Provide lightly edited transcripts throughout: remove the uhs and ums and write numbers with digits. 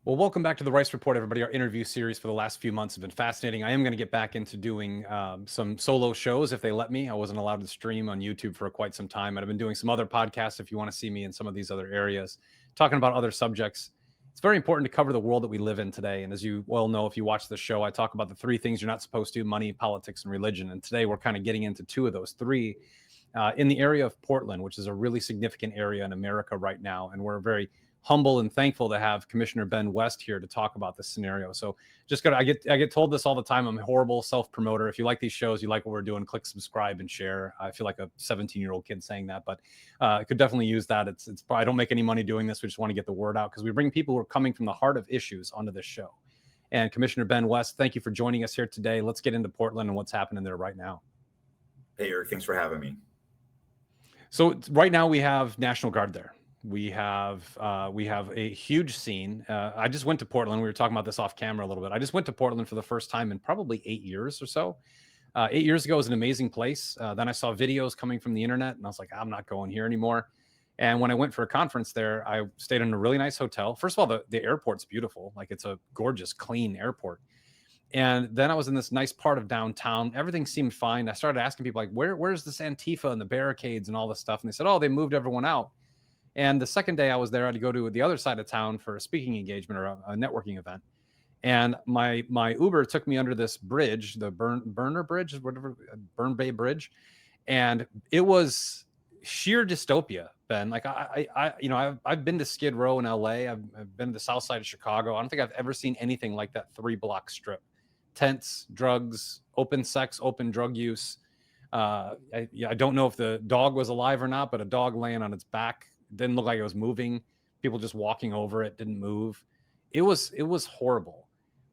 Well, welcome back to the Rice Report, everybody. Our interview series for the last few months have been fascinating. I am going to get back into doing some solo shows if they let me. I wasn't allowed to stream on YouTube for quite some time, and I've been doing some other podcasts if you want to see me in some of these other areas, talking about other subjects. It's very important to cover the world that we live in today. And as you well know, if you watch the show, I talk about the three things you're not supposed to: money, politics, and religion. And today we're kind of getting into two of those three in the area of Portland, which is a really significant area in America right now. And we're very humble and thankful to have Commissioner Ben West here to talk about this scenario. So I get told this all the time. I'm a horrible self-promoter. If you like these shows, you like what we're doing, click subscribe and share. I feel like a 17-year-old kid saying that, but I could definitely use that. It's I don't make any money doing this. We just want to get the word out because we bring people who are coming from the heart of issues onto this show. And Commissioner Ben West, thank you for joining us here today. Let's get into Portland and what's happening there right now. Hey, Eric, thanks for having me. So right now we have National Guard there. We have a huge scene. I just went to Portland. We were talking about this off camera a little bit. I just went to Portland for the first time in probably 8 years or so. 8 years ago was an amazing place. Then I saw videos coming from the internet, and I was like, I'm not going here anymore. And when I went for a conference there, I stayed in a really nice hotel. First of all, the airport's beautiful. Like, it's a gorgeous, clean airport. And then I was in this nice part of downtown. Everything seemed fine. I started asking people, like, where's this Antifa and the barricades and all this stuff? And they said, oh, they moved everyone out. And the second day I was there, I had to go to the other side of town for a speaking engagement or a networking event. And my Uber took me under this bridge, the Burner Bridge, whatever, Burn Bay Bridge. And it was sheer dystopia, Ben. Like, I've been to Skid Row in LA. I've been to the south side of Chicago. I don't think I've ever seen anything like that 3-block strip. Tents, drugs, open sex, open drug use. I don't know if the dog was alive or not, but a dog laying on its back didn't look like it was moving. People just walking over it didn't move. It was horrible.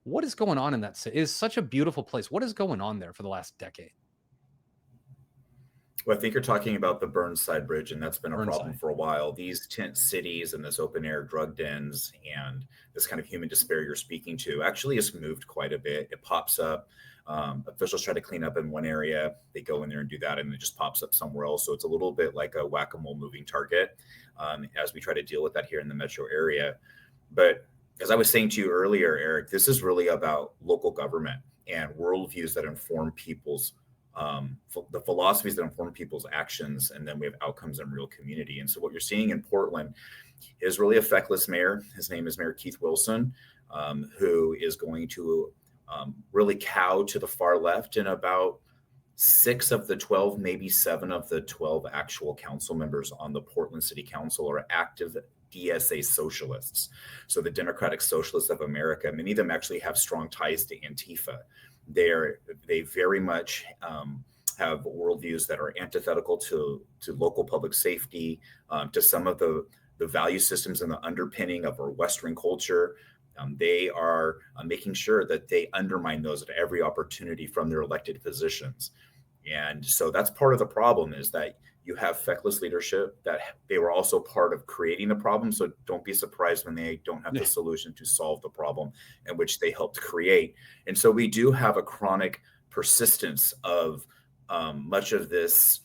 What is going on in that city? It's such a beautiful place. What is going on there for the last decade? Well, I think you're talking about the Burnside Bridge, and that's been a problem Burnside. for a while. These tent cities and this open air drug dens and this kind of human despair you're speaking to actually has moved quite a bit. It pops up. Officials try to clean up in one area, they go in there and do that, and it just pops up somewhere else. So it's a little bit like a whack-a-mole moving target as we try to deal with that here in the metro area. But as I was saying to you earlier, Eric, this is really about local government and worldviews that inform people's the philosophies that inform people's actions, and then we have outcomes in real community. And so what you're seeing in Portland is really a feckless mayor. His name is Mayor Keith Wilson, who is going to really cow to the far left, and about 6 of the 12, maybe 7 of the 12 actual council members on the Portland City Council are active DSA socialists. So the Democratic Socialists of America, many of them actually have strong ties to Antifa. They very much have worldviews that are antithetical to local public safety, to some of the value systems and the underpinning of our Western culture. They are making sure that they undermine those at every opportunity from their elected positions. And so that's part of the problem, is that you have feckless leadership, that they were also part of creating the problem. So don't be surprised when they don't have the solution to solve the problem in which they helped create. And so we do have a chronic persistence of much of this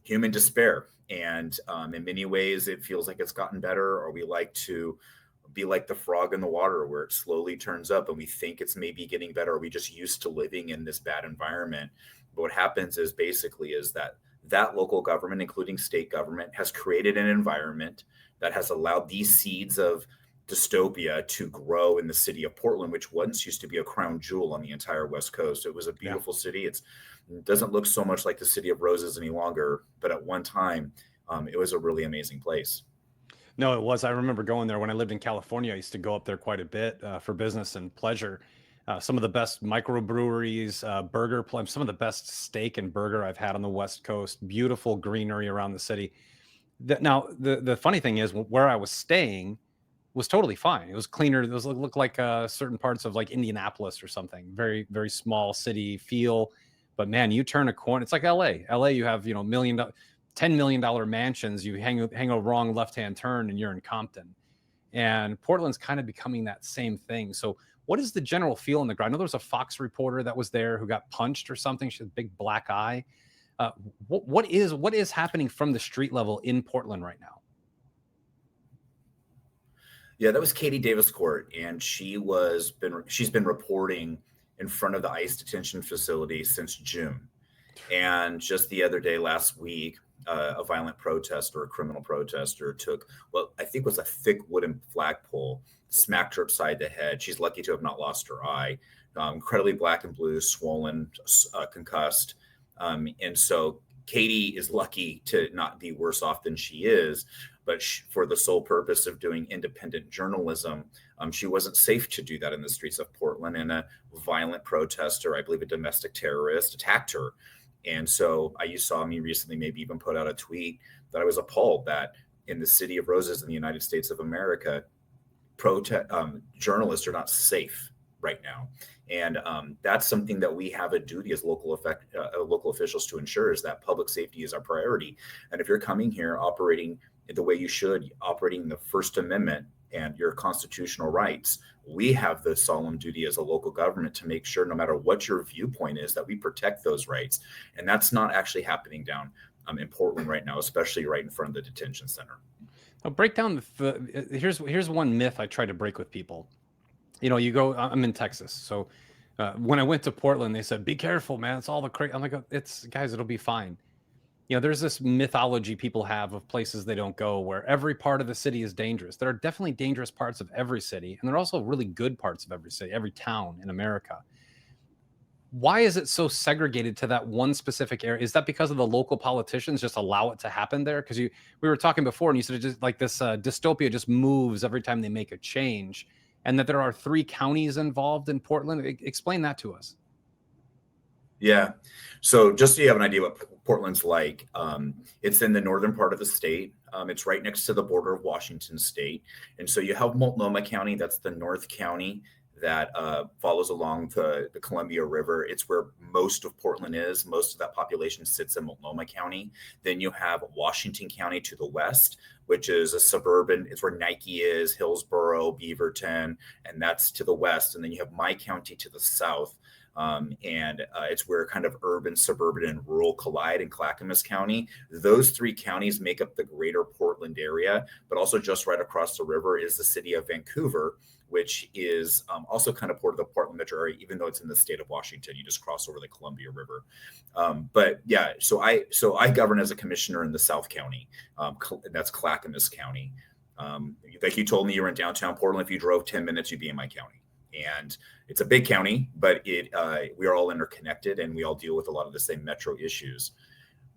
human despair. And in many ways, it feels like it's gotten better, or we like to be like the frog in the water, where it slowly turns up and we think it's maybe getting better, or we just used to living in this bad environment. But what happens is that local government, including state government, has created an environment that has allowed these seeds of dystopia to grow in the city of Portland, which once used to be a crown jewel on the entire West Coast. It was a beautiful city. It doesn't look so much like the City of Roses any longer, but at one time, it was a really amazing place. No, it was. I remember going there when I lived in California. I used to go up there quite a bit for business and pleasure. Some of the best microbreweries, some of the best steak and burger I've had on the West Coast. Beautiful greenery around the city. Now, the funny thing is, where I was staying was totally fine. It was cleaner. It looked like certain parts of like Indianapolis or something. Very, very small city feel. But man, you turn a corner, it's like LA. LA, you have $10 million mansions. You hang a wrong left-hand turn and you're in Compton. And Portland's kind of becoming that same thing. So what is the general feel on the ground? I know there was a Fox reporter that was there who got punched or something. She had a big black eye. What is happening from the street level in Portland right now? Yeah, that was Katie Davis Court, and she's been reporting in front of the ICE detention facility since June. And just the other day, last week, a violent protester, a criminal protester, took what I think was a thick wooden flagpole, smacked her upside the head. She's lucky to have not lost her eye. Incredibly black and blue, swollen, concussed. And so Katie is lucky to not be worse off than she is. But for the sole purpose of doing independent journalism, she wasn't safe to do that in the streets of Portland. And a violent protester, I believe a domestic terrorist, attacked her. And so you saw me recently maybe even put out a tweet that I was appalled that in the city of Roses in the United States of America, journalists are not safe right now. And that's something that we have a duty as local officials to ensure, is that public safety is our priority. And if you're coming here operating the way you should, operating the First Amendment and your constitutional rights, we have the solemn duty as a local government to make sure, no matter what your viewpoint is, that we protect those rights. And that's not actually happening down in Portland right now, especially right in front of the detention center. I'll break down here's one myth I try to break with people. You know, I'm in Texas, so when I went to Portland, they said, "Be careful, man. It's all the crazy." I'm like, guys, it'll be fine. You know, there's this mythology people have of places they don't go where every part of the city is dangerous. There are definitely dangerous parts of every city, and there are also really good parts of every city, every town in America. Why is it so segregated to that one specific area? Is that because of the local politicians just allow it to happen there? Because we were talking before, and you said it just like this dystopia just moves every time they make a change, and that there are 3 counties involved in Portland. Explain that to us. Yeah. So just so you have an idea what Portland's like, it's in the northern part of the state. It's right next to the border of Washington state. And so you have Multnomah County, that's the North County that follows along the Columbia River. It's where most of Portland is. Most of that population sits in Multnomah County. Then you have Washington County to the west, which is a suburban. It's where Nike is, Hillsborough, Beaverton, and that's to the west. And then you have my county to the south. It's where kind of urban, suburban, and rural collide in Clackamas County. Those 3 counties make up the greater Portland area, but also just right across the river is the city of Vancouver, which is also kind of part of the Portland metro area, even though it's in the state of Washington. You just cross over the Columbia River. But yeah, so I govern as a commissioner in the South County. That's Clackamas County. Like you told me, you were in downtown Portland. If you drove 10 minutes, you'd be in my county. And it's a big county, but we are all interconnected, and we all deal with a lot of the same metro issues.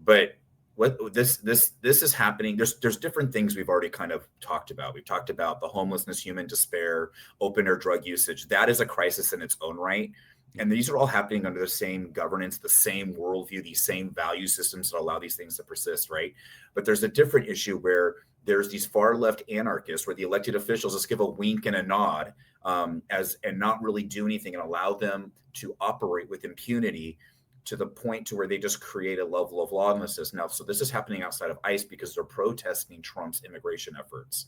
But what this is happening. There's different things we've already kind of talked about. We've talked about the homelessness, human despair, open air drug usage. That is a crisis in its own right. And these are all happening under the same governance, the same worldview, these same value systems that allow these things to persist, right? But there's a different issue where there's these far left anarchists where the elected officials just give a wink and a nod and not really do anything and allow them to operate with impunity to the point to where they just create a level of lawlessness. Now, so this is happening outside of ICE because they're protesting Trump's immigration efforts.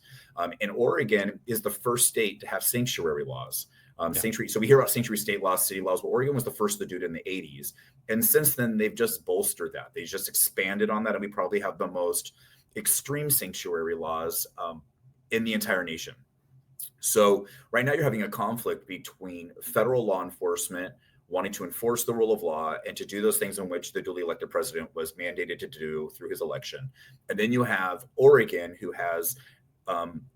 And Oregon is the first state to have sanctuary laws. So we hear about sanctuary state laws, city laws, but Oregon was the first to do it in the 80s. And since then, they've just bolstered that. They just expanded on that. And we probably have the most extreme sanctuary laws in the entire nation. So right now you're having a conflict between federal law enforcement wanting to enforce the rule of law and to do those things in which the duly elected president was mandated to do through his election. And then you have Oregon, who has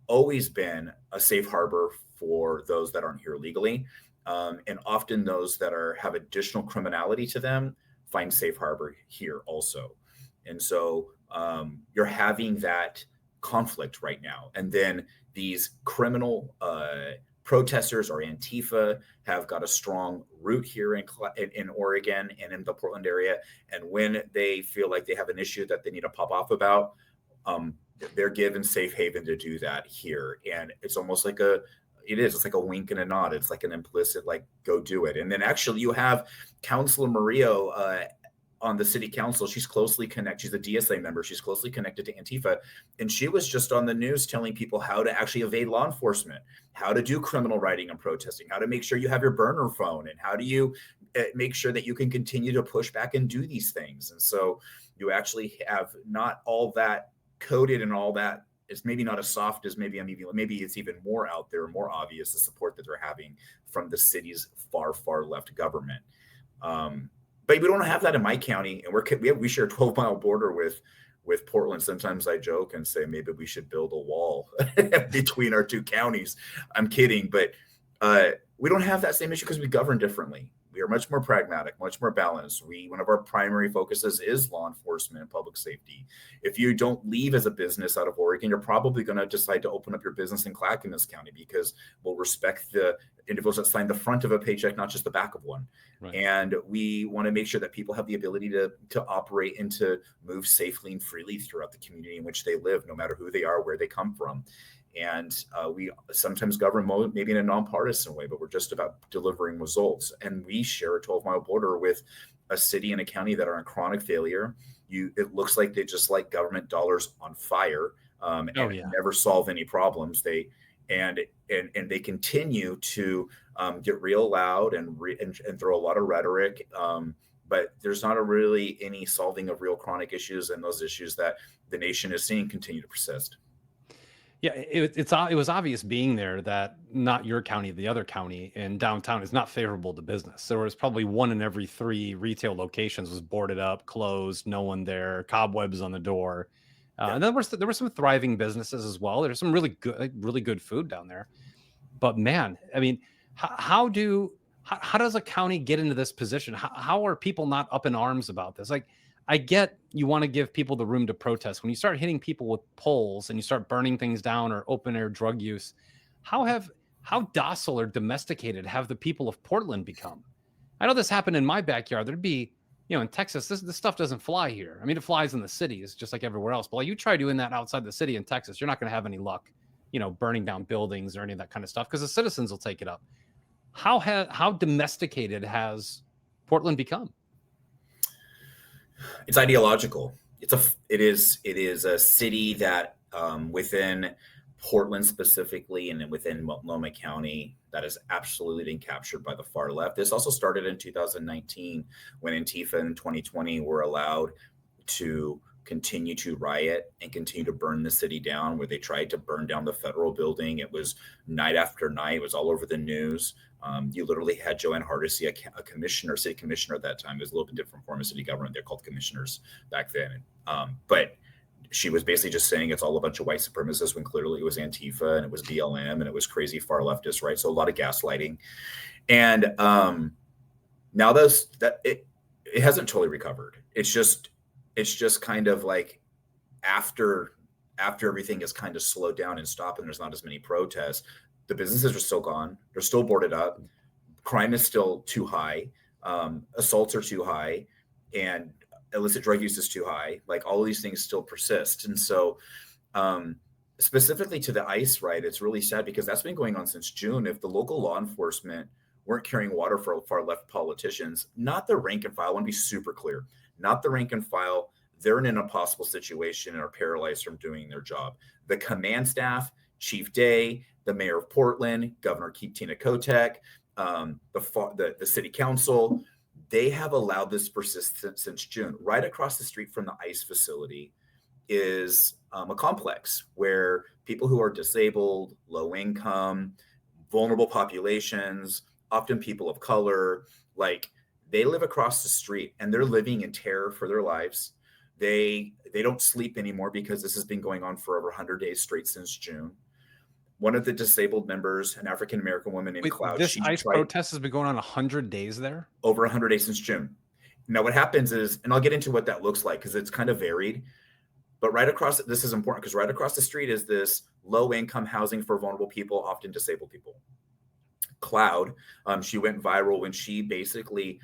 always been a safe harbor for those that aren't here legally. And often those that have additional criminality to them find safe harbor here also. And so you're having that conflict right now. And then these criminal protesters or Antifa have got a strong root here in Oregon and in the Portland area. And when they feel like they have an issue that they need to pop off about, they're given safe haven to do that here. And it's almost like it's like a wink and a nod. It's like an implicit, like, go do it. And then actually you have Councilor Murillo on the city council. She's closely connected. She's a DSA member. She's closely connected to Antifa. And she was just on the news telling people how to actually evade law enforcement, how to do criminal writing and protesting, how to make sure you have your burner phone, and how do you make sure that you can continue to push back and do these things. And so you actually have not all that coded and all that it's maybe not as soft as maybe it's even more out there, more obvious, the support that they're having from the city's far left government. But we don't have that in my county, and we share a 12-mile border with Portland. Sometimes I joke and say maybe we should build a wall between our two counties. I'm kidding, but we don't have that same issue because we govern differently. We are much more pragmatic, much more balanced. One of our primary focuses is law enforcement and public safety. If you don't leave as a business out of Oregon, you're probably going to decide to open up your business in Clackamas County because we'll respect the individuals that sign the front of a paycheck, not just the back of one. Right. And we want to make sure that people have the ability to operate and to move safely and freely throughout the community in which they live, no matter who they are, where they come from. And we sometimes govern maybe in a nonpartisan way, but we're just about delivering results. And we share a 12-mile border with a city and a county that are in chronic failure. It looks like they just light government dollars on fire and never solve any problems. They continue to get real loud and throw a lot of rhetoric. But there's not really any solving of real chronic issues, and those issues that the nation is seeing continue to persist. Yeah, it was obvious being there that not your county, the other county in downtown is not favorable to business. There was probably 1 in every 3 retail locations was boarded up, closed, no one there, cobwebs on the door. And then there were some thriving businesses as well. There's some really good food down there. But man, I mean, how does a county get into this position? How are people not up in arms about this? Like, I get you want to give people the room to protest. When you start hitting people with poles and you start burning things down or open air drug use, how docile or domesticated have the people of Portland become? I know this happened in my backyard. There'd be, in Texas, this stuff doesn't fly here. I mean, it flies in the cities just like everywhere else. But like you try doing that outside the city in Texas, you're not going to have any luck, burning down buildings or any of that kind of stuff because the citizens will take it up. How domesticated has Portland become? It's ideological. It is a city that within Portland specifically and then within Multnomah County that is absolutely been captured by the far left. This also started in 2019 when Antifa in 2020 were allowed to continue to riot and continue to burn the city down, where they tried to burn down the federal building. It was night after night. It was all over the news. You literally had Joanne Hardesty, a commissioner, city commissioner at that time. It was a little bit different form of city government. They're called commissioners back then. But she was basically just saying it's all a bunch of white supremacists when clearly it was Antifa and it was BLM and it was crazy far leftist, right? So a lot of gaslighting. And now it hasn't totally recovered. It's just kind of like after everything is kind of slowed down and stopped and there's not as many protests, the businesses are still gone. They're still boarded up. Crime is still too high. Assaults are too high, and illicit drug use is too high. Like all of these things still persist. And so specifically to the ICE, right, it's really sad because that's been going on since June. If the local law enforcement weren't carrying water for far left politicians, not the rank and file, I want to be super clear, not the rank and file, they're in an impossible situation and are paralyzed from doing their job. The command staff, Chief Day, the mayor of Portland, Governor Tina Kotek, the city council, they have allowed this to persist since June. Right across the street from the ICE facility is a complex where people who are disabled, low income, vulnerable populations, often people of color, like they live across the street and they're living in terror for their lives. They don't sleep anymore because this has been going on for over 100 days straight since June. One of the disabled members, an African-American woman named Cloud. This ICE protest has been going on 100 days there? Over 100 days since June. Now what happens is, and I'll get into what that looks like because it's kind of varied, but right across, this is important because right across the street is this low-income housing for vulnerable people, often disabled people. Cloud, she went viral when she basically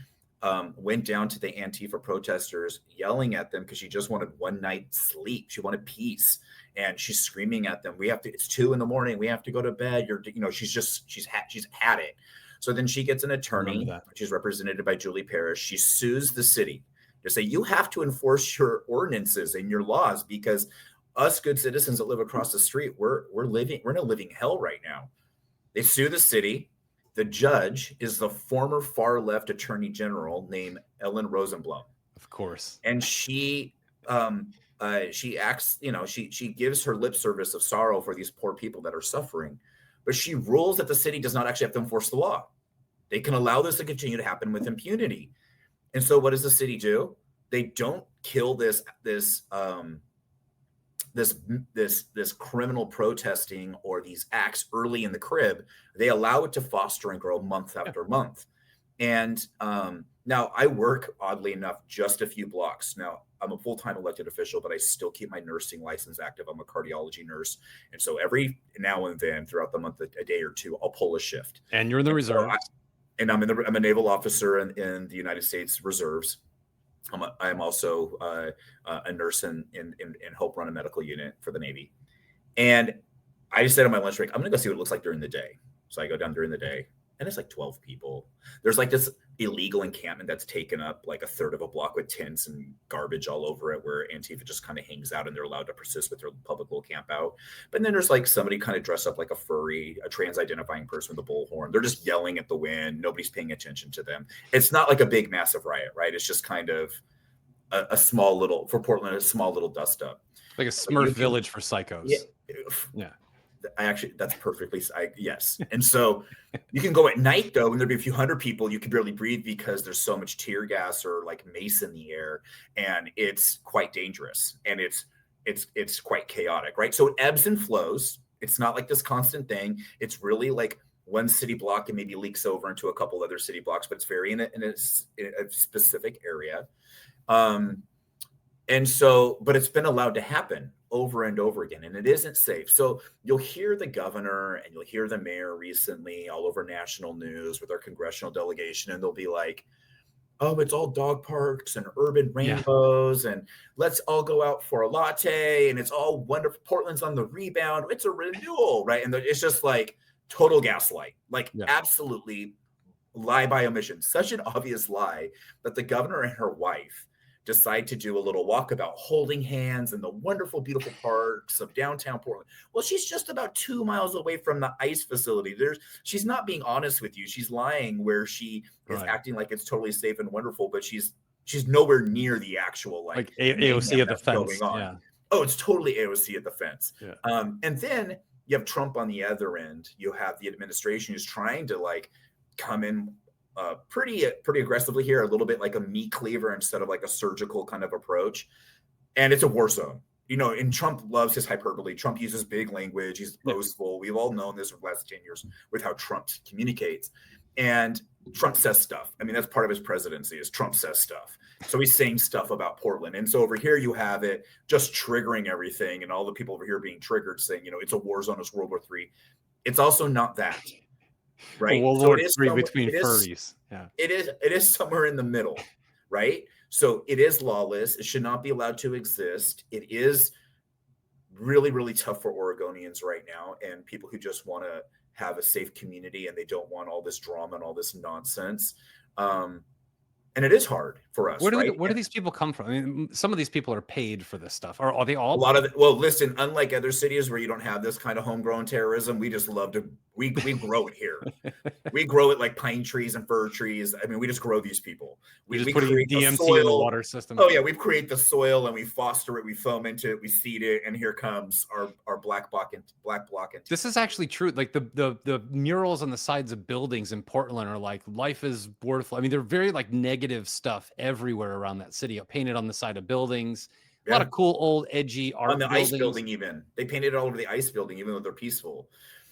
went down to the Antifa protesters, yelling at them because she just wanted one night's sleep. She wanted peace. And she's screaming at them. It's 2 a.m. We have to go to bed. She's had it. So then she gets an attorney. She's represented by Julie Parrish. She sues the city to say, you have to enforce your ordinances and your laws because us good citizens that live across the street, we're in a living hell right now. They sue the city. The judge is the former far left attorney general named Ellen Rosenblum. Of course. And she she acts, she gives her lip service of sorrow for these poor people that are suffering, but she rules that the city does not actually have to enforce the law. They can allow this to continue to happen with impunity. And so what does the city do? They don't kill this criminal protesting or these acts early in the crib. They allow it to foster and grow month after month. And now I work, oddly enough, just a few blocks. Now, I'm a full-time elected official, but I still keep my nursing license active. I'm a cardiology nurse. And so every now and then throughout the month, a day or two, I'll pull a shift. And you're in the reserves. I'm a naval officer in the United States Reserves. I'm also a nurse and help run a medical unit for the Navy. And I just said on my lunch break, I'm going to go see what it looks like during the day. So I go down during the day, and it's like 12 people. There's like this illegal encampment that's taken up like a third of a block with tents and garbage all over it, where Antifa just kind of hangs out and they're allowed to persist with their public little camp out. But then there's like somebody kind of dressed up like a furry, a trans-identifying person with a bullhorn. They're just yelling at the wind. Nobody's paying attention to them. It's not like a big, massive riot, right? It's just kind of a small little, for Portland, a small little dust up. Like a Smurf village for psychos. Yeah. That's perfectly, yes. And so you can go at night though, and there'd be a few hundred people, you can barely breathe because there's so much tear gas or like mace in the air, and it's quite dangerous, and it's quite chaotic, right? So it ebbs and flows. It's not like this constant thing. It's really like one city block and maybe leaks over into a couple other city blocks, but it's very in a specific area. And so, but it's been allowed to happen over and over again, and it isn't safe. So you'll hear the governor and you'll hear the mayor recently all over national news with our congressional delegation, and they'll be like, oh, it's all dog parks and urban rainbows, and let's all go out for a latte, and it's all wonderful. Portland's on the rebound. It's a renewal, right? And it's just like total gaslight, like absolutely lie by omission. Such an obvious lie that the governor and her wife decide to do a little walkabout, holding hands in the wonderful, beautiful parks of downtown Portland. Well, she's just about 2 miles away from the ICE facility. She's not being honest with you. She's lying where she is acting like it's totally safe and wonderful, but she's nowhere near the actual like AOC at the fence. Going on. Yeah. Oh, it's totally AOC at the fence. Yeah. And then you have Trump on the other end. You have the administration who's trying to like come in pretty aggressively here, a little bit like a meat cleaver instead of like a surgical kind of approach. And it's a war zone, and Trump loves his hyperbole. Trump uses big language. He's boastful. We've all known this for the last 10 years with how Trump communicates. And Trump says stuff. I mean, that's part of his presidency is Trump says stuff. So he's saying stuff about Portland. And so over here you have it just triggering everything, and all the people over here being triggered saying, it's a war zone, it's World War III. It's also not that. Right. World War III between furries. Yeah. It is somewhere in the middle, right? So it is lawless. It should not be allowed to exist. It is really, really tough for Oregonians right now, and people who just want to have a safe community and they don't want all this drama and all this nonsense. And it is hard for us. Where do these people come from? I mean, some of these people are paid for this stuff. Are they all? A lot of it. Well, listen, unlike other cities where you don't have this kind of homegrown terrorism, we just love to, we grow it here. We grow it like pine trees and fir trees. I mean, we just grow these people. We just put DMT in the water system. Oh yeah, we create the soil and we foster it, we foment it, we seed it, and here comes our black bloc. This is actually true. Like the murals on the sides of buildings in Portland are like, life is worth. I mean, they're very like negative stuff everywhere around that city, painted on the side of buildings. A lot of cool old edgy art on the buildings. ICE building. Even they painted it all over the ICE building, even though they're peaceful.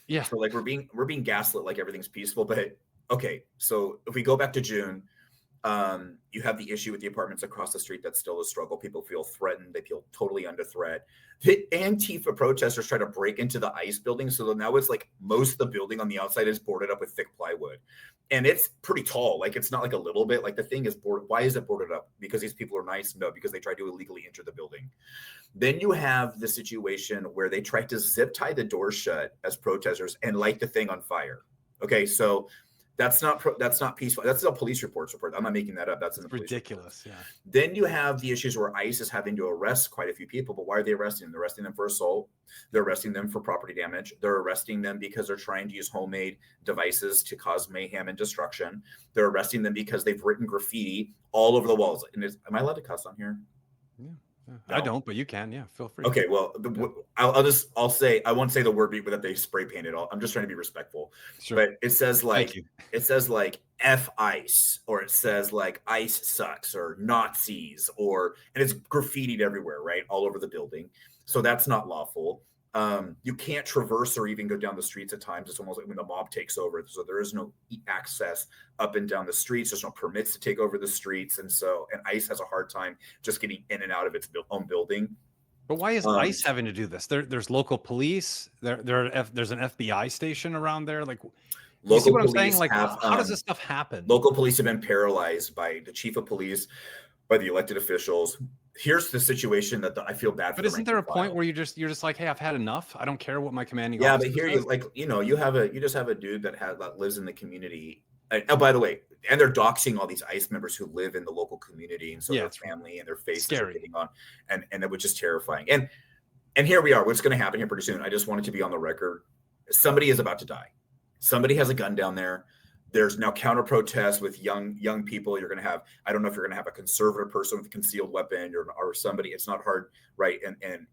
Yeah. So like we're being gaslit like everything's peaceful. But okay, so if we go back to June, you have the issue with the apartments across the street. That's still a struggle. People feel threatened. They feel totally under threat. The Antifa protesters try to break into the ICE building. So now it's like most of the building on the outside is boarded up with thick plywood. And it's pretty tall. Like it's not like a little bit. Like the thing is boarded. Why is it boarded up? Because these people are nice? No, because they tried to illegally enter the building. Then you have the situation where they tried to zip tie the door shut as protesters and light the thing on fire. Okay, so that's not peaceful. That's a police report. I'm not making that up. That's in the police ridiculous. Report. Yeah. Then you have the issues where ICE is having to arrest quite a few people. But why are they arresting them? They're arresting them for assault. They're arresting them for property damage. They're arresting them because they're trying to use homemade devices to cause mayhem and destruction. They're arresting them because they've written graffiti all over the walls. And am I allowed to cuss on here? Yeah. I No. don't, but you can. Yeah, feel free. Okay, well, I'll say I won't say the word but that they spray painted. I'm just trying to be respectful. Sure. But it says Thank like you. F ice, or it says like ice sucks, or Nazis, and it's graffitied everywhere, right? All over the building. So that's not lawful. You can't traverse or even go down the streets at times. It's almost like when the mob takes over. So there is no access up and down the streets. There's no permits to take over the streets. And ICE has a hard time just getting in and out of its own building. But why is Um, ICE having to do this? There's local police. There's an FBI station around there. Like, you see local what I'm saying? police Like, have how does this stuff happen? local police have been paralyzed by the chief of police, by the elected officials. Here's the situation that I feel bad for. But isn't there a point where you're just like, hey, I've had enough. I don't care what my commanding Yeah, officer but here says. you just have a dude that lives in the community. Oh, by the way, and they're doxing all these ICE members who live in the local community, and so Yeah, their it's family and their faces scary. are getting on, and it was just terrifying. And here we are. What's going to happen here pretty soon? I just wanted to be on the record. Somebody is about to die. Somebody has a gun down there. There's now counter protests with young people. You're going to have, I don't know if you're going to have a conservative person with a concealed weapon or somebody. It's not hard, right? And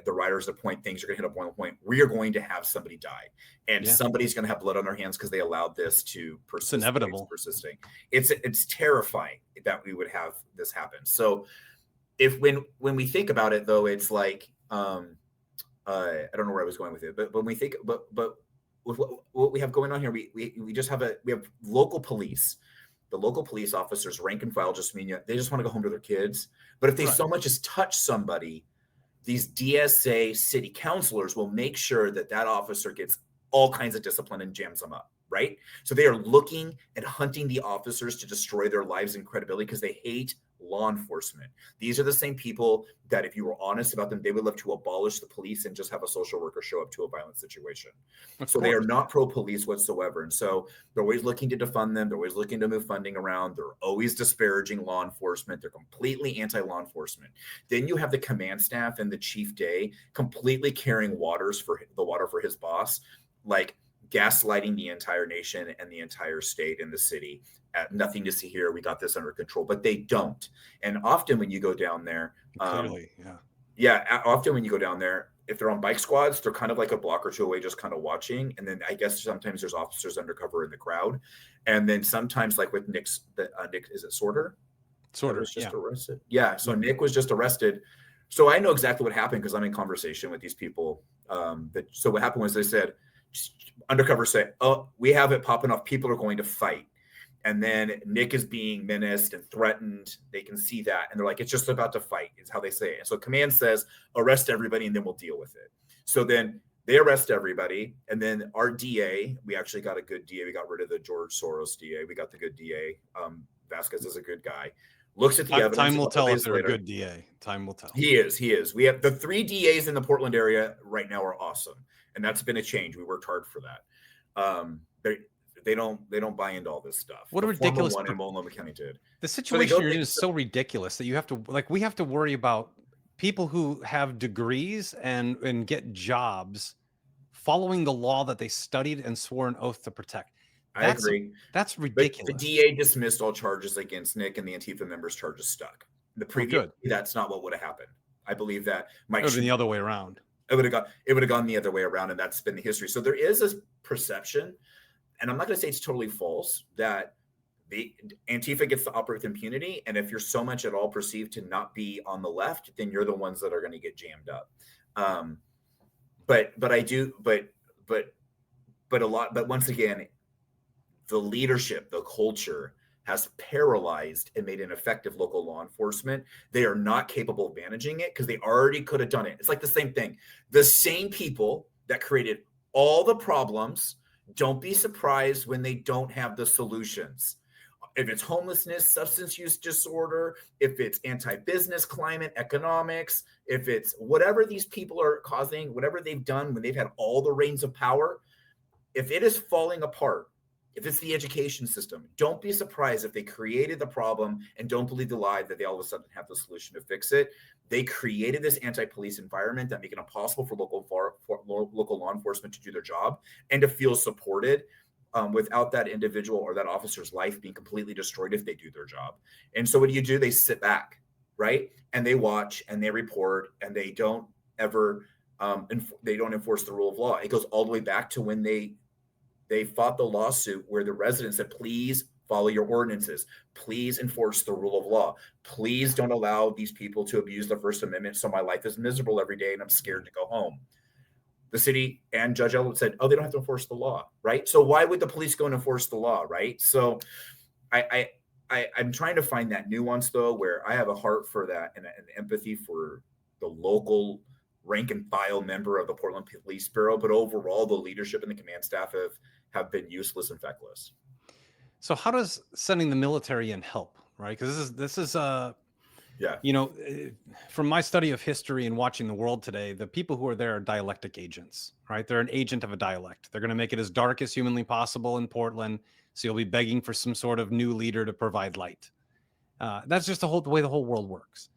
the writers that point things, you're going to hit up one point. We are going to have somebody die, and somebody's going to have blood on their hands because they allowed this to persist. It's inevitable. It's persisting. It's terrifying that we would have this happen. So when we think about it, though, it's like I don't know where I was going with it, but when we think, but with what we have going on here, we just have we have local police. The local police officers, rank and file, just mean they just want to go home to their kids. But if they so much as touch somebody, these DSA city councilors will make sure that officer gets all kinds of discipline and jams them up, right? So they are looking and hunting the officers to destroy their lives and credibility because they hate law enforcement. These are the same people that, if you were honest about them, they would love to abolish the police and just have a social worker show up to a violent situation. So they are not pro-police whatsoever. And so they're always looking to defund them. They're always looking to move funding around. They're always disparaging law enforcement. They're completely anti-law enforcement. Then you have the command staff and the chief day completely carrying the water for his boss, like gaslighting the entire nation and the entire state and the city. Nothing to see here. We got this under control, but they don't. And often when you go down there, clearly, often when you go down there, if they're on bike squads, they're kind of like a block or two away, just kind of watching. And then I guess sometimes there's officers undercover in the crowd. And then sometimes, like with Nick, is it Sorter? Sorter was just arrested. Yeah. So Nick was just arrested. So I know exactly what happened because I'm in conversation with these people. So what happened was they said, undercover say, oh, we have it popping off. People are going to fight. And then Nick is being menaced and threatened. They can see that. And they're like, it's just about to fight, is how they say it. And so command says, arrest everybody, and then we'll deal with it. So then they arrest everybody. And then our DA, we actually got a good DA. We got rid of the George Soros DA. We got the good DA. Vasquez is a good guy. Looks at the evidence. Time will tell if they're a good DA. Time will tell. He is. We have the 3 DAs in the Portland area right now are awesome. And that's been a change. We worked hard for that. They don't buy into all this stuff. What a ridiculous one in Multnomah County did. The situation you're in is so ridiculous that you have to, like, we have to worry about people who have degrees and get jobs following the law that they studied and swore an oath to protect. I agree. That's ridiculous. But the DA dismissed all charges against Nick, and the Antifa members' charges stuck. The previous, that's not what would have happened. I believe that Mike would have been the other way around. It would have gone the other way around, and that's been the history. So there is this perception, and I'm not going to say it's totally false, that the Antifa gets to operate with impunity, and if you're so much at all perceived to not be on the left, then you're the ones that are going to get jammed up. But once again, the leadership, the culture has paralyzed and made ineffective local law enforcement. They are not capable of managing it because they already could have done it. It's like the same thing. The same people that created all the problems, don't be surprised when they don't have the solutions. If it's homelessness, substance use disorder, if it's anti-business climate, economics, if it's whatever these people are causing, whatever they've done when they've had all the reins of power, if it is falling apart, if it's the education system, don't be surprised if they created the problem, and don't believe the lie that they all of a sudden have the solution to fix it. They created this anti-police environment that make it impossible for local law enforcement to do their job and to feel supported without that individual or that officer's life being completely destroyed if they do their job. And so what do? They sit back. right? And they watch and they report and they don't ever they don't enforce the rule of law. It goes all the way back to when they fought the lawsuit where the residents said, please follow your ordinances. Please enforce the rule of law. Please don't allow these people to abuse the First Amendment. So my life is miserable every day and I'm scared to go home. The city and Judge Elwood said, oh, they don't have to enforce the law, right? So why would the police go and enforce the law, right? So I'm trying to find that nuance, though, where I have a heart for that and empathy for the local rank and file member of the Portland Police Bureau, but overall the leadership and the command staff have been useless and feckless. So how does sending the military in help, right? Because this is Yeah. you know, from my study of history and watching the world today, the people who are there are dialectic agents, right? They're an agent of a dialect. They're going to make it as dark as humanly possible in Portland, so you'll be begging for some sort of new leader to provide light. That's just the way the whole world works.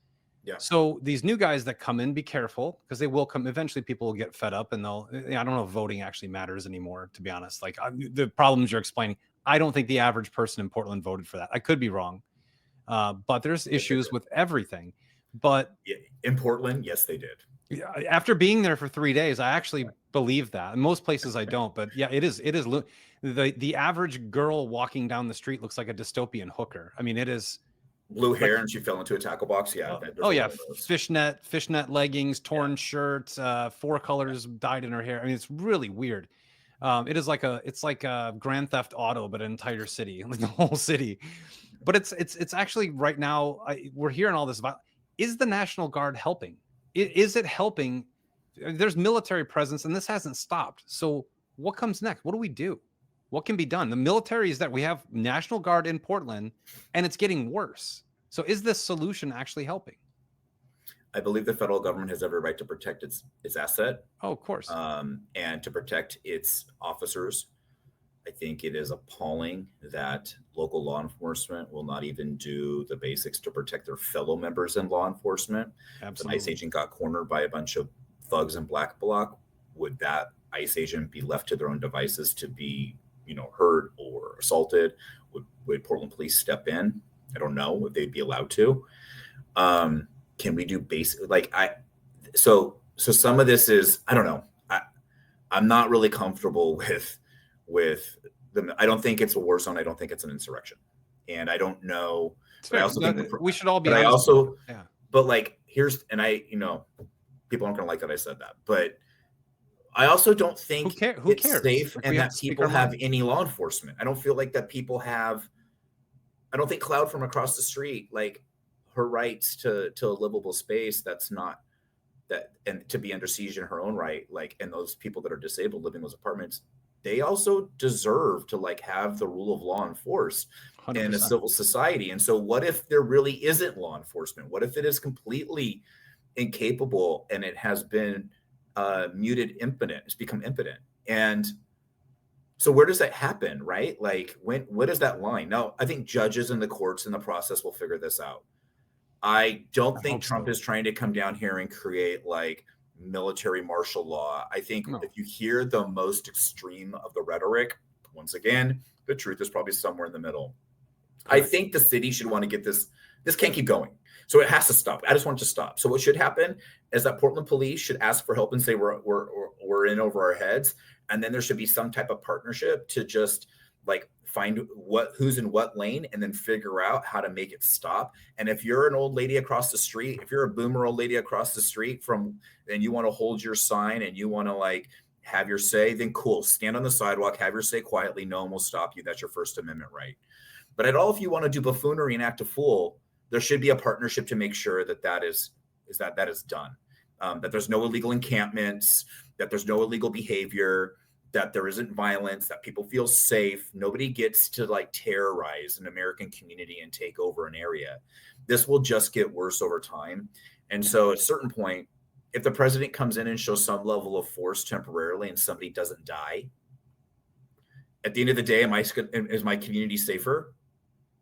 Yeah. So these new guys that come in, be careful, because they will come. Eventually, people will get fed up, and I don't know if voting actually matters anymore, to be honest. Like the problems you're explaining, I don't think the average person in Portland voted for that. I could be wrong, but there's issues with everything. But yeah, in Portland, yes, they did. After being there for 3 days, I actually believe that. In most places, I don't. But yeah, it is. The average girl walking down the street looks like a dystopian hooker. I mean, it is. Blue hair and she fell into a tackle box. Yeah. Fishnet leggings, torn shirts, 4 colors dyed in her hair. I mean, it's really weird. It's like a Grand Theft Auto, but an entire city, like the whole city. But it's actually right now we're hearing all this about. Is the National Guard helping? Is it helping? There's military presence, and this hasn't stopped. So what comes next? What do we do? What can be done? The military is that we have National Guard in Portland, and it's getting worse. So is this solution actually helping? I believe the federal government has every right to protect its asset. Oh, of course. And to protect its officers. I think it is appalling that local law enforcement will not even do the basics to protect their fellow members in law enforcement. Absolutely. If an ICE agent got cornered by a bunch of thugs in black bloc, would that ICE agent be left to their own devices to be, hurt or assaulted? Would Portland police step in? I don't know if they'd be allowed to. Can we do basic so some of this is, I don't know. I'm not really comfortable with them. I don't think it's a war zone. I don't think it's an insurrection. And I don't know. But I also think we should all be honest. I also, yeah. But people aren't going to like that I said that, but I also don't think who cares? Safe and that people have any law enforcement. I don't feel like that people have. I don't think Cloud from across the street, like her rights to a livable space, that's not that, and to be under siege in her own right, like, and those people that are disabled living in those apartments, they also deserve to have the rule of law enforced 100%. In a civil society. And so what if there really isn't law enforcement? What if it is completely incapable and it has been muted impotent? It's become impotent. And so where does that happen, right? What is that line? Now, I think judges and the courts in the process will figure this out. I don't think Trump is trying to come down here and create military martial law. I think if you hear the most extreme of the rhetoric, once again, the truth is probably somewhere in the middle. Correct. I think the city should want to get this can't keep going. So it has to stop. I just want it to stop. So what should happen is that Portland police should ask for help and say we're in over our heads. And then there should be some type of partnership to just find who's in what lane and then figure out how to make it stop. And if you're an old lady across the street, if you're a boomer old lady across the street and you want to hold your sign and you want to have your say, then cool, stand on the sidewalk, have your say quietly. No one will stop you. That's your First Amendment right. But at all, if you want to do buffoonery and act a fool, there should be a partnership to make sure that is done. That there's no illegal encampments, that there's no illegal behavior, that there isn't violence, that people feel safe. Nobody gets to terrorize an American community and take over an area. This will just get worse over time. And so at a certain point, if the president comes in and shows some level of force temporarily and somebody doesn't die, at the end of the day, is my community safer?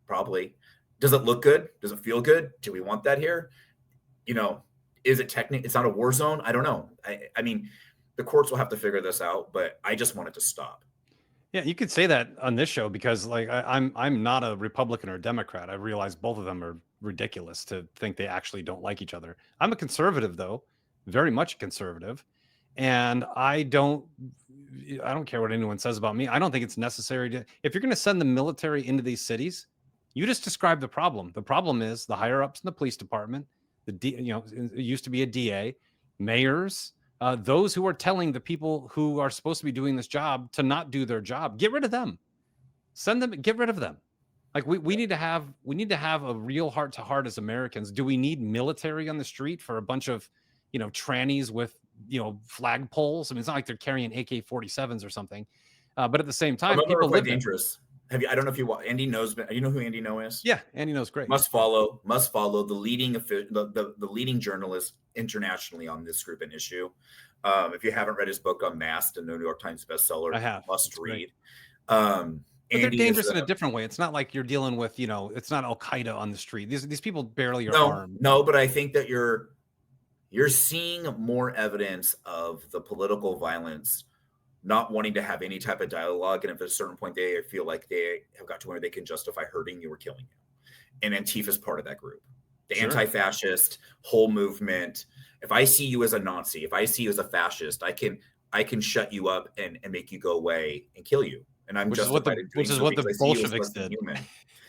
Probably. Does it look good? Does it feel good? Do we want that here? Is it it's not a war zone? I don't know. I mean, the courts will have to figure this out, but I just want it to stop. Yeah, you could say that on this show because like I'm not a Republican or a Democrat. I realize both of them are ridiculous to think they actually don't like each other. I'm a conservative though, very much a conservative, and I don't care what anyone says about me. I don't think it's necessary to if you're going to send the military into these cities, you just described the problem. The problem is the higher ups in the police department, it used to be a DA, mayors, those who are telling the people who are supposed to be doing this job to not do their job. Get rid of them. Send them. Get rid of them. Like we need to have a real heart to heart as Americans. Do we need military on the street for a bunch of trannies with flag poles? I mean, it's not like they're carrying AK-47s or something. But at the same Some time, of them are people quite live there. dangerous. I don't know if Andy knows, but you know who Andy Ngo is? Yeah, Andy knows great. Must follow the leading journalist internationally on this group and issue. If you haven't read his book Unmasked, a New York Times bestseller, I have. must It's read. But they're dangerous in a different way. It's not like you're dealing with, it's not Al Qaeda on the street. These people barely are armed. No, but I think that you're seeing more evidence of the political violence, not wanting to have any type of dialogue, and if at a certain point they feel like they have got to where they can justify hurting you or killing you. And Antifa is part of that group. The anti-fascist whole movement. If I see you as a Nazi, if I see you as a fascist, I can shut you up and make you go away and kill you. And I'm justified in doing so what the Bolsheviks did.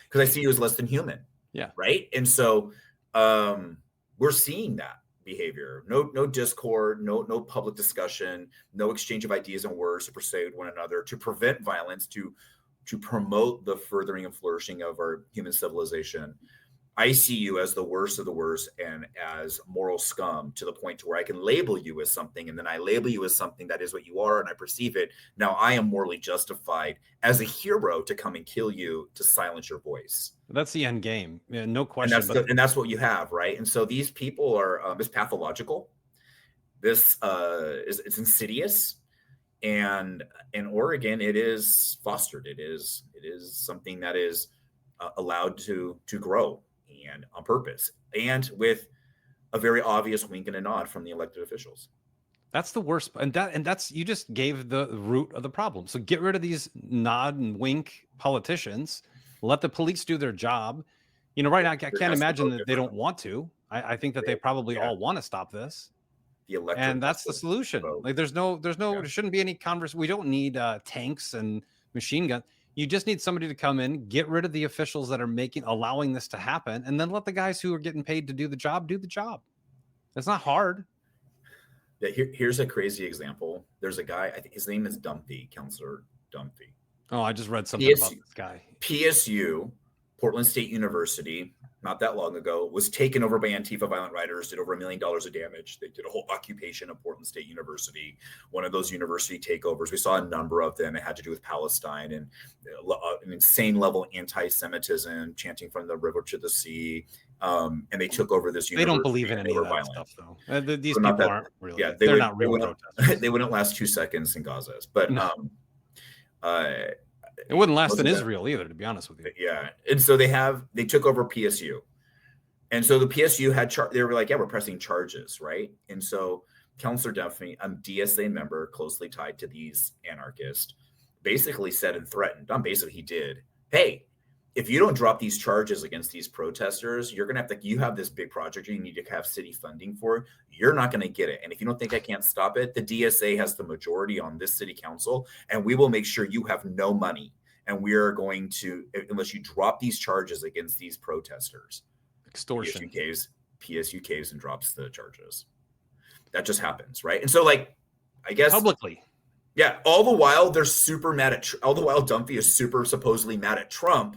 Because I see you as less than human. Yeah. Right. And so we're seeing that behavior. No discord, no public discussion, no exchange of ideas and words to persuade one another, to prevent violence, to promote the furthering and flourishing of our human civilization. I see you as the worst of the worst and as moral scum, to the point to where I can label you as something, and then I label you as something that is what you are, and I perceive it. Now I am morally justified as a hero to come and kill you, to silence your voice. That's the end game. Yeah, no question. And that's what you have, right? And so these people are it's pathological. This it's insidious. And in Oregon, it is fostered. It is something that is allowed to grow, and on purpose, and with a very obvious wink and a nod from the elected officials. That's the worst, and that's you just gave the root of the problem. So get rid of these nod and wink politicians. Let the police do their job. Right now I can't imagine that they don't want to. I think that they probably all want to stop this. And that's the solution. Like there shouldn't be any conversation. We don't need tanks and machine guns. You just need somebody to come in, get rid of the officials that are allowing this to happen, and then let the guys who are getting paid to do the job. It's not hard. Yeah, here's a crazy example. There's a guy, I think his name is Dumpy, Counselor Dumpy. Oh, I just read something about this guy. PSU, Portland State University, not that long ago, was taken over by Antifa violent writers, did over $1 million of damage. They did a whole occupation of Portland State University, one of those university takeovers. We saw a number of them. It had to do with Palestine and an insane level anti-Semitism, chanting from the river to the sea. And they took over this university. They don't believe in any of that stuff, though. These people aren't really. Yeah, they're not real protesters. They wouldn't last 2 seconds in Gaza. But it wouldn't last in Israel either, to be honest with you. Yeah. And so they took over PSU. And so the PSU they were like, yeah, we're pressing charges, right? And so Counselor Duffy, a DSA member closely tied to these anarchists, basically said and threatened, he did, hey, if you don't drop these charges against these protesters, you're going to you have this big project you need to have city funding for. You're not going to get it. And if you don't think I can't stop it, the DSA has the majority on this city council, and we will make sure you have no money. And we are going to, unless you drop these charges against these protesters. Extortion. PSU caves and drops the charges. That just happens, right? And so, I guess publicly. Yeah. All the while they're super mad at, all the while Dumpy is supposedly mad at Trump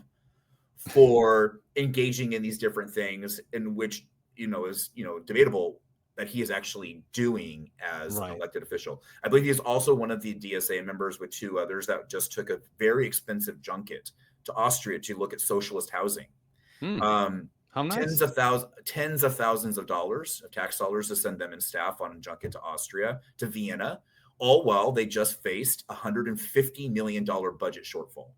for engaging in these different things, in which is debatable that he is actually doing as an elected official. I believe he is also one of the DSA members with 2 others that just took a very expensive junket to Austria to look at socialist housing. How nice. Tens of thousands of dollars of tax dollars to send them and staff on a junket to Austria, to Vienna, all while they just faced $150 million budget shortfall.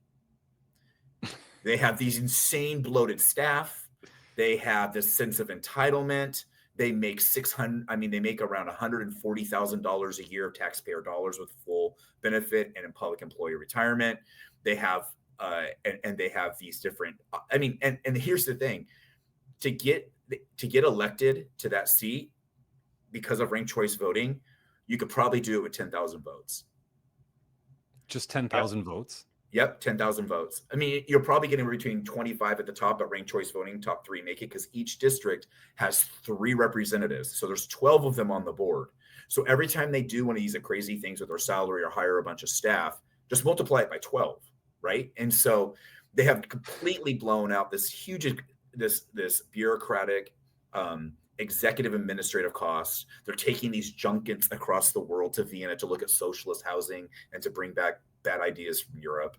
They have these insane bloated staff. They have this sense of entitlement. They make 600. I mean, they make around $140,000 a year of taxpayer dollars with full benefit and in public employee retirement. They have, and they have these different. I mean, and here's the thing: to get elected to that seat because of ranked choice voting, you could probably do it with 10,000 votes. Just 10,000 votes. Yep, 10,000 votes. I mean, you're probably getting between 25 at the top, but ranked choice voting, top 3 make it, because each district has 3 representatives. So there's 12 of them on the board. So every time they do one of these crazy things with their salary or hire a bunch of staff, just multiply it by 12, right? And so they have completely blown out this huge, this bureaucratic, executive administrative costs. They're taking these junkets across the world to Vienna to look at socialist housing and to bring back bad ideas from Europe,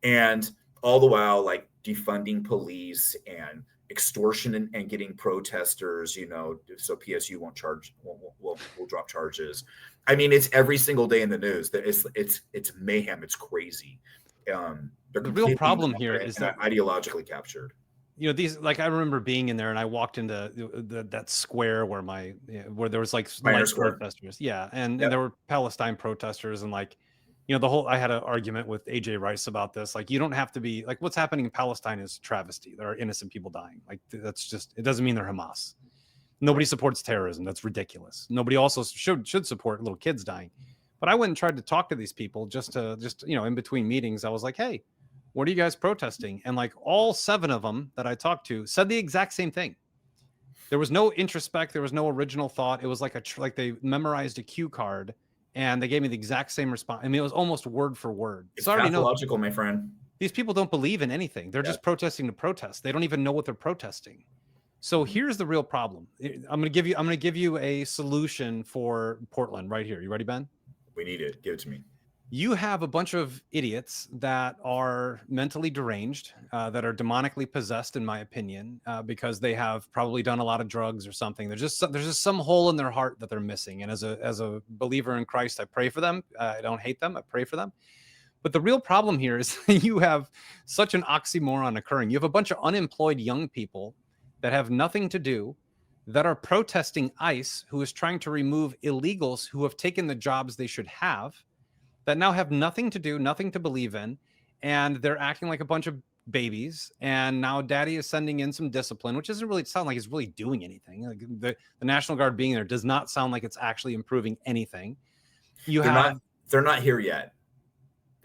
and all the while like defunding police and extortion and getting protesters, so PSU won't charge, will drop charges. I mean, it's every single day in the news. That it's mayhem. It's crazy. The real problem here is that ideologically captured. These, like, I remember being in there and I walked into that square where there was like protesters. Yeah. And there were Palestine protesters, and like, I had an argument with AJ Rice about this. Like, you don't have to be like, what's happening in Palestine is travesty. There are innocent people dying. Like, that's just, it doesn't mean they're Hamas. Nobody supports terrorism. That's ridiculous. Nobody also should support little kids dying. But I went and tried to talk to these people just in between meetings. I was like, hey, what are you guys protesting? And like all 7 of them that I talked to said the exact same thing. There was no introspect. There was no original thought. It was like like they memorized a cue card and they gave me the exact same response. I mean, it was almost word for word. It's pathological, my friend. These people don't believe in anything. They're just protesting to protest. They don't even know what they're protesting. So here's the real problem. I'm going to give you a solution for Portland right here. You ready, Ben? We need it. Give it to me. You have a bunch of idiots that are mentally deranged, that are demonically possessed, in my opinion, because they have probably done a lot of drugs or something. There's just some hole in their heart that they're missing. And as a believer in Christ, I pray for them. I don't hate them. I pray for them. But the real problem here is you have such an oxymoron occurring. You have a bunch of unemployed young people that have nothing to do, that are protesting ICE, who is trying to remove illegals who have taken the jobs they should have, that now have nothing to do, nothing to believe in, and they're acting like a bunch of babies. And now daddy is sending in some discipline, which doesn't really sound like it's really doing anything. Like the National Guard being there does not sound like it's actually improving anything. They're not here yet.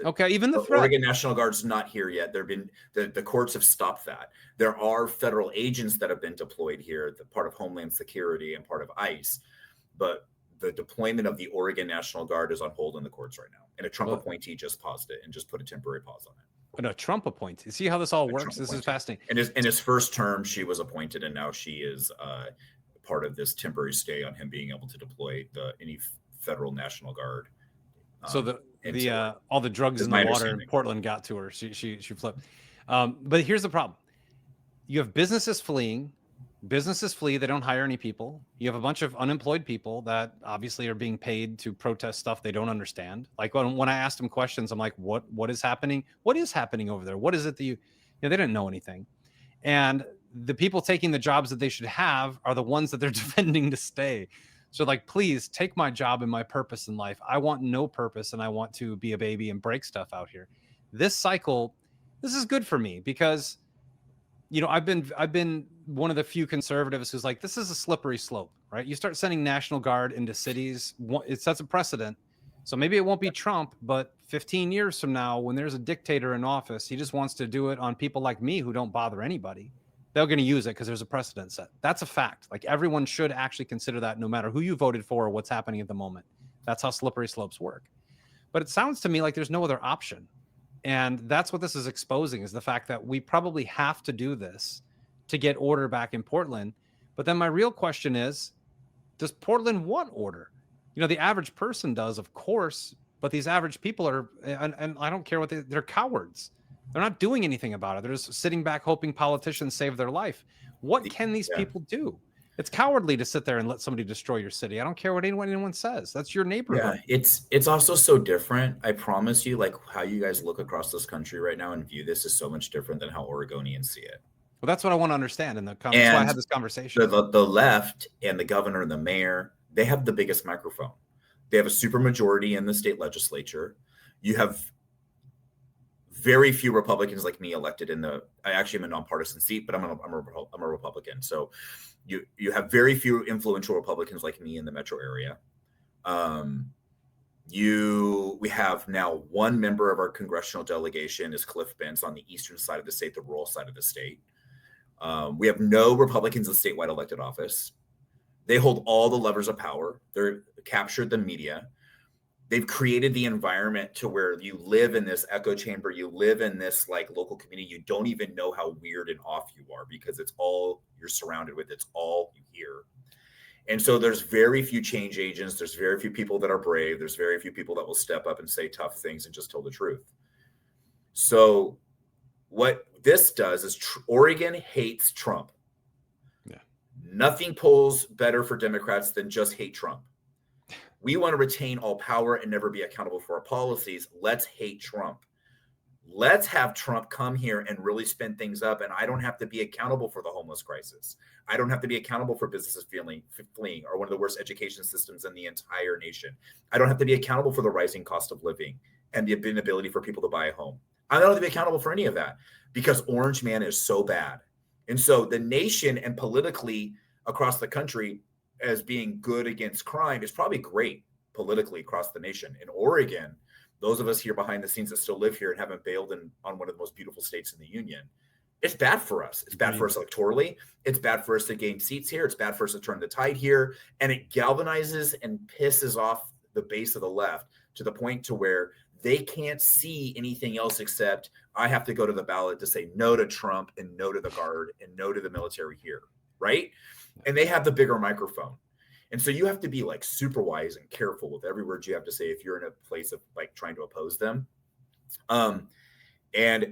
Okay, even the Oregon National Guard's not here yet. The courts have stopped that. There are federal agents that have been deployed here, the part of Homeland Security and part of ICE, but the deployment of the Oregon National Guard is on hold in the courts right now. And a Trump appointee just paused it and just put a temporary pause on it. But a Trump appointee. See how this all works? This is fascinating. And in his first term, she was appointed, and now she is part of this temporary stay on him being able to deploy any federal National Guard. So all the drugs in the water in Portland got to her. She flipped. But here's the problem: you have businesses fleeing. Businesses flee. They don't hire any people. You have a bunch of unemployed people that obviously are being paid to protest stuff they don't understand. Like when I asked them questions, I'm like, what is happening? What is happening over there? What is it that they didn't know anything. And the people taking the jobs that they should have are the ones that they're defending to stay. So like, please take my job and my purpose in life. I want no purpose, and I want to be a baby and break stuff out here. This cycle, this is good for me because, I've been one of the few conservatives who's like, this is a slippery slope, right? You start sending National Guard into cities, it sets a precedent. So maybe it won't be Trump, but 15 years from now, when there's a dictator in office, he just wants to do it on people like me who don't bother anybody. They're going to use it because there's a precedent set. That's a fact. Like, everyone should actually consider that, no matter who you voted for or what's happening at the moment. That's how slippery slopes work. But it sounds to me like there's no other option. And that's what this is exposing, is the fact that we probably have to do this to get order back in Portland. But then my real question is, does Portland want order? The average person does, of course, but these average people are, and I don't care what they're cowards. They're not doing anything about it. They're just sitting back hoping politicians save their life. What can these people do? It's cowardly to sit there and let somebody destroy your city. I don't care what anyone says. That's your neighborhood. Yeah, it's also so different. I promise you, like, how you guys look across this country right now and view this is so much different than how Oregonians see it. Well, that's what I want to understand in the that's why I And had this conversation. the left and the governor and the mayor, they have the biggest microphone. They have a supermajority in the state legislature. You have very few Republicans like me elected in the. I actually am a nonpartisan seat, but I'm a Republican. So you have very few influential Republicans like me in the metro area. We have now one member of our congressional delegation is Cliff Bentz on the eastern side of the state, the rural side of the state. We have no Republicans in statewide elected office. They hold all the levers of power. They're captured the media. They've created the environment to where you live in this echo chamber. You live in this like local community. You don't even know how weird and off you are because it's all you're surrounded with. It's all you hear. And so there's very few change agents. There's very few people that are brave. There's very few people that will step up and say tough things and just tell the truth. So what this does is Oregon hates Trump. Yeah. Nothing polls better for Democrats than just hate Trump. We want to retain all power and never be accountable for our policies. Let's hate Trump. Let's have Trump come here and really spin things up. And I don't have to be accountable for the homeless crisis. I don't have to be accountable for businesses fleeing or one of the worst education systems in the entire nation. I don't have to be accountable for the rising cost of living and the inability for people to buy a home. I don't have to be accountable for any of that because Orange Man is so bad. And so the nation and politically across the country as being good against crime is probably great politically across the nation. In Oregon, those of us here behind the scenes that still live here and haven't bailed on one of the most beautiful states in the union, it's bad for us. It's bad for us electorally. It's bad for us to gain seats here. It's bad for us to turn the tide here. And it galvanizes and pisses off the base of the left to the point to where they can't see anything else except I have to go to the ballot to say no to Trump and no to the guard and no to the military here, right? And they have the bigger microphone. And so you have to be like super wise and careful with every word you have to say if you're in a place of like trying to oppose them. And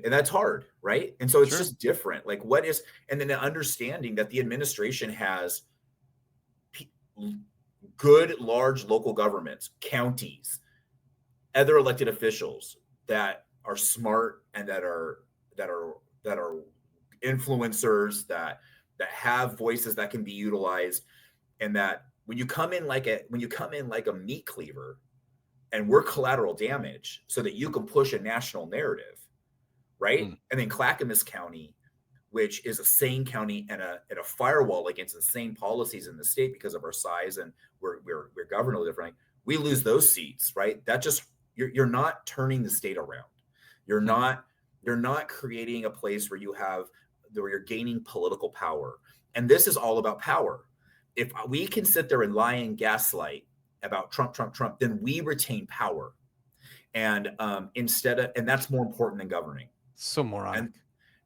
that's hard, right? And so it's just different. Like what is, and then the understanding that the administration has good, large local governments, counties, other elected officials that are smart and that are influencers that have voices that can be utilized, and that when you come in like a meat cleaver and we're collateral damage so that you can push a national narrative, right? And then Clackamas County, which is a sane county and a firewall against insane policies in the state because of our size and we're governed a little differently, we lose those seats, right? That just you're not turning the state around. You're not creating a place where you're gaining political power. And this is all about power. If we can sit there and lie and gaslight about Trump, then we retain power. And and that's more important than governing. So moronic.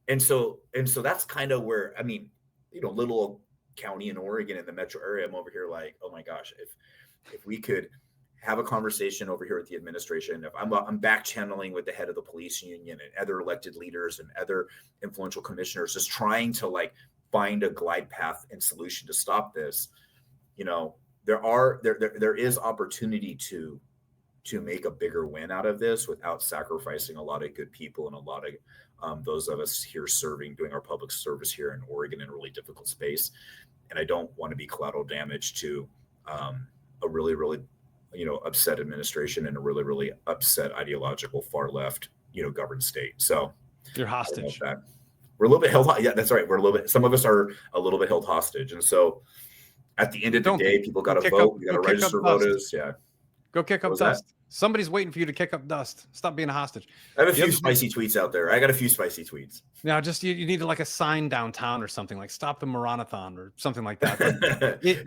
And so that's kind of where, I mean, little county in Oregon in the metro area, I'm over here like, oh my gosh, if we could have a conversation over here with the administration, if I'm back channeling with the head of the police union and other elected leaders and other influential commissioners, just trying to like find a glide path and solution to stop this, there is opportunity to make a bigger win out of this without sacrificing a lot of good people and a lot of those of us here doing our public service here in Oregon in a really difficult space. And I don't want to be collateral damage to a really, really, upset administration and a really, really upset ideological far left, governed state. So you're hostage. We're a little bit held. Yeah, that's right. Some of us are a little bit held hostage. And so at the end of the day, people got to vote. You got to register voters. Yeah. Go kick up dust. Somebody's waiting for you to kick up dust. Stop being a hostage. I have a few spicy tweets out there. I got a few spicy tweets. Now, just you need like a sign downtown or something, like stop the Marathon or something like that.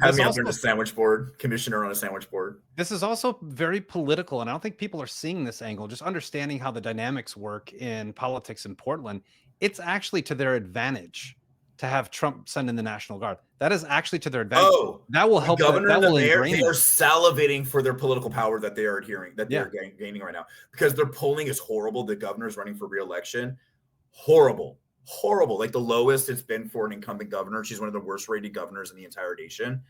Have me up there on a sandwich board, commissioner on a sandwich board. This is also very political, and I don't think people are seeing this angle. Just understanding how the dynamics work in politics in Portland, it's actually to their advantage to have Trump send in the National Guard. That is actually to their advantage. Oh, that will help. Governor and the mayor, they are salivating for their political power that they are adhering, that they're gaining right now, because their polling is horrible. The governor's running for re-election. Horrible. Like the lowest it's been for an incumbent governor. She's one of the worst rated governors in the entire nation.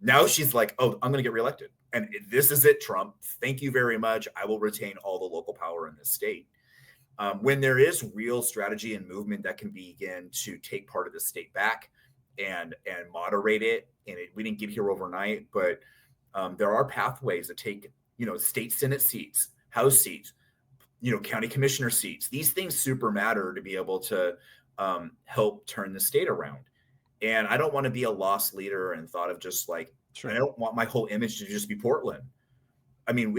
Now she's like, oh, I'm going to get reelected. And this is it, Trump. Thank you very much. I will retain all the local power in this state. When there is real strategy and movement that can begin to take part of the state back and moderate it, and we didn't get here overnight, but there are pathways to take, state Senate seats, House seats, county commissioner seats. These things super matter to be able to help turn the state around. And I don't want to be a lost leader and thought of just like, Sure. I don't want my whole image to just be Portland. I mean,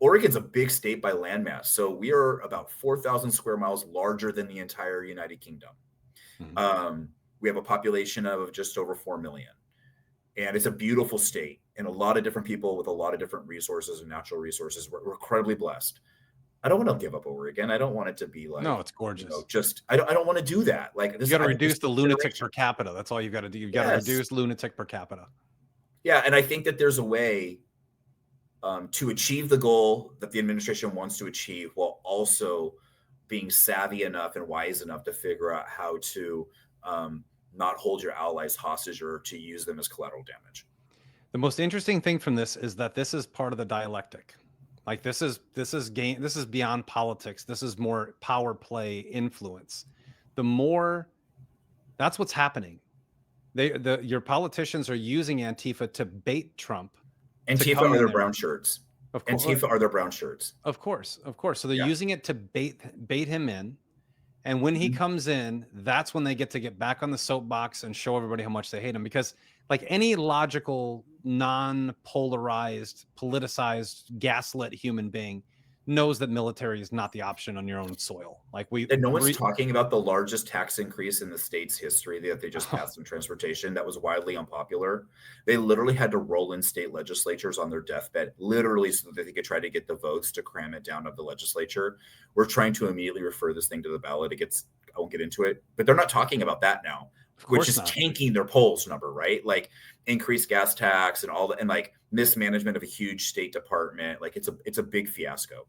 Oregon's a big state by landmass. So we are about 4,000 square miles larger than the entire United Kingdom. Mm-hmm. We have a population of just over 4 million. And it's a beautiful state and a lot of different people with a lot of different resources and natural resources. We're incredibly blessed. I don't want to give up Oregon. I don't want it to be like, no, it's gorgeous. I don't want to do that. Like, you got to reduce the lunatic per capita. That's all you've got to do. You've got to reduce lunatic per capita. Yeah. And I think that there's a way to achieve the goal that the administration wants to achieve while also being savvy enough and wise enough to figure out how to not hold your allies hostage or to use them as collateral damage. The most interesting thing from this is that this is part of the dialectic. Like this is beyond politics. This is more power play influence. That's what's happening. Your politicians are using Antifa to bait Trump. Antifa are their brown shirts. Antifa are their brown shirts. Of course. So they're using it to bait him in. And when he comes in, that's when they get back on the soapbox and show everybody how much they hate him. Because like any logical, non-polarized, politicized, gaslit human being knows that military is not the option on your own soil. And no one's talking about the largest tax increase in the state's history that they just passed in transportation that was wildly unpopular. They literally had to roll in state legislatures on their deathbed, literally so that they could try to get the votes to cram it down of the legislature. We're trying to immediately refer this thing to the ballot. I won't get into it, but they're not talking about that now, which is tanking their polls number, right? Like increased gas tax and all that, and like mismanagement of a huge state department. Like it's a big fiasco.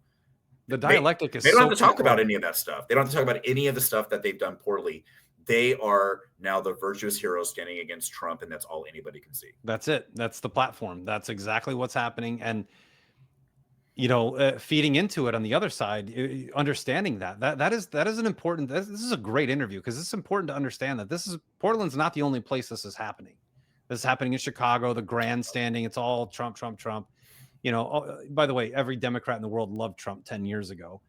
The dialectic they don't have to talk about any of that stuff. They don't have to talk about any of the stuff that they've done poorly. They are now the virtuous heroes standing against Trump, and that's all anybody can see. That's it. That's the platform. That's exactly what's happening. And, feeding into it on the other side, understanding that is an important, this is a great interview because it's important to understand that Portland's not the only place this is happening. This is happening in Chicago, the grandstanding. It's all Trump. By the way, every Democrat in the world loved Trump 10 years ago.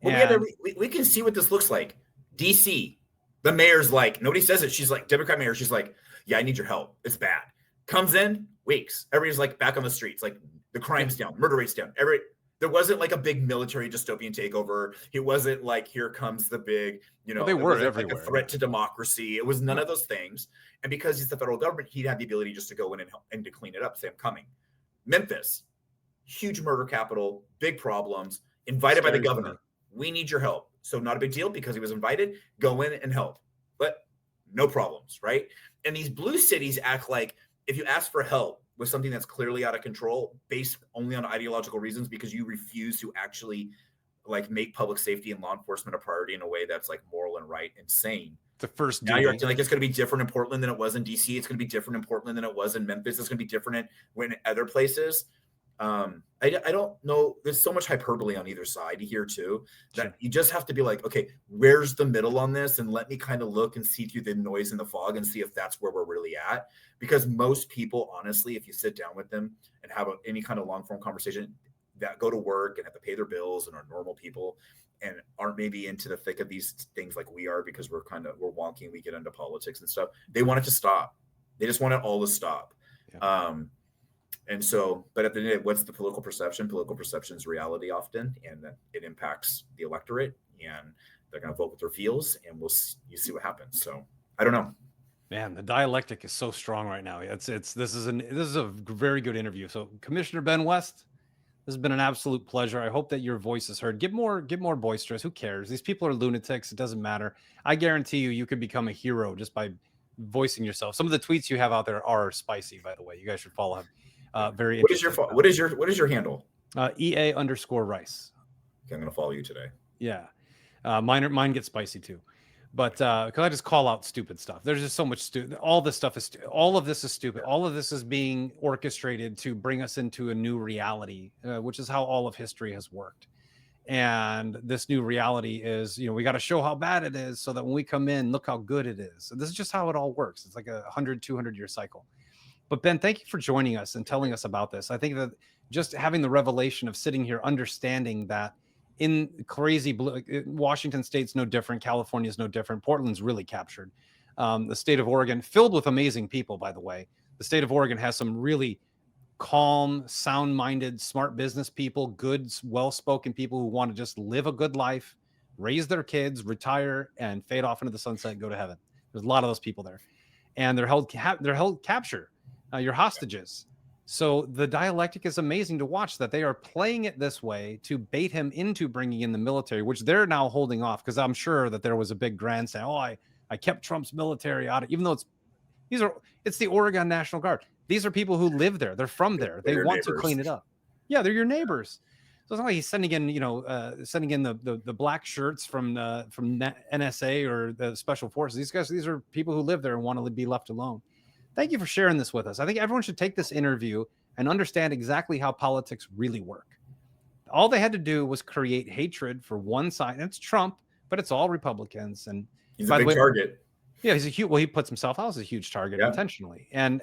Well, we can see what this looks like. DC, the mayor's like, nobody says it. She's like, Democrat mayor, she's like, yeah, I need your help. It's bad. Comes in, weeks. Everybody's like back on the streets. Like the crime's down, murder rate's down. There wasn't like a big military dystopian takeover. It wasn't like, here comes the big, well, they were everywhere. Like a threat to democracy. It was none of those things. And because he's the federal government, he'd have the ability just to go in and help and to clean it up, say, I'm coming. Memphis, huge murder capital, big problems, invited by the governor. We need your help. So not a big deal because he was invited. Go in and help. But no problems, right? And these blue cities act like if you ask for help with something that's clearly out of control, based only on ideological reasons, because you refuse to actually like make public safety and law enforcement a priority in a way that's like moral and right and sane. The first now you're acting like it's going to be different in Portland than it was in DC. It's going to be different in Portland than it was in Memphis. It's going to be different in other places. I don't know. There's so much hyperbole on either side here too, that you just have to be like, okay, where's the middle on this? And let me kind of look and see through the noise and the fog and see if that's where we're really at. Because most people, honestly, if you sit down with them and have any kind of long form conversation, that go to work and have to pay their bills and are normal people and aren't maybe into the thick of these things like we are, because we're wonky, we get into politics and stuff. They want it to stop. They just want it all to stop. Yeah. And so, but at the end of the day, what's the political perception? Political perception is reality often, and that it impacts the electorate, and they're going to vote with their feels, and you see what happens. So I don't know. Man, the dialectic is so strong right now. This is a very good interview. So Commissioner Ben West, this has been an absolute pleasure. I hope that your voice is heard. Get more boisterous. Who cares? These people are lunatics. It doesn't matter. I guarantee you could become a hero just by voicing yourself. Some of the tweets you have out there are spicy, by the way. You guys should follow him. Very interesting. What is your handle? EA_Rice. Okay, I'm going to follow you today. Yeah. Mine gets spicy too. But because I just call out stupid stuff. There's just so much stupid. All this stuff is all of this is stupid. All of this is being orchestrated to bring us into a new reality, which is how all of history has worked. And this new reality is, we got to show how bad it is so that when we come in, look how good it is. So this is just how it all works. It's like a 100-200 year cycle. But Ben, thank you for joining us and telling us about this. I think that just having the revelation of sitting here, understanding that in crazy blue, Washington State's no different, California is no different, Portland's really captured. The state of Oregon, filled with amazing people, by the way. The state of Oregon has some really calm, sound-minded, smart business people, good, well-spoken people who want to just live a good life, raise their kids, retire, and fade off into the sunset and go to heaven. There's a lot of those people there, and they're held capture. You're hostages. So the dialectic is amazing to watch, that they are playing it this way to bait him into bringing in the military, which they're now holding off, because I'm sure that there was a big grandstand. Oh, I kept Trump's military out, even though it's the Oregon National Guard. These are people who live there. They're from there. They want to clean it up. Yeah, they're your neighbors. So it's not like he's sending in, the black shirts from NSA or the special forces. These are people who live there and want to be left alone. Thank you for sharing this with us. I think everyone should take this interview and understand exactly how politics really work. All they had to do was create hatred for one side, and it's Trump, but it's all Republicans. And he's a big target. Yeah, he puts himself out as a huge target intentionally. And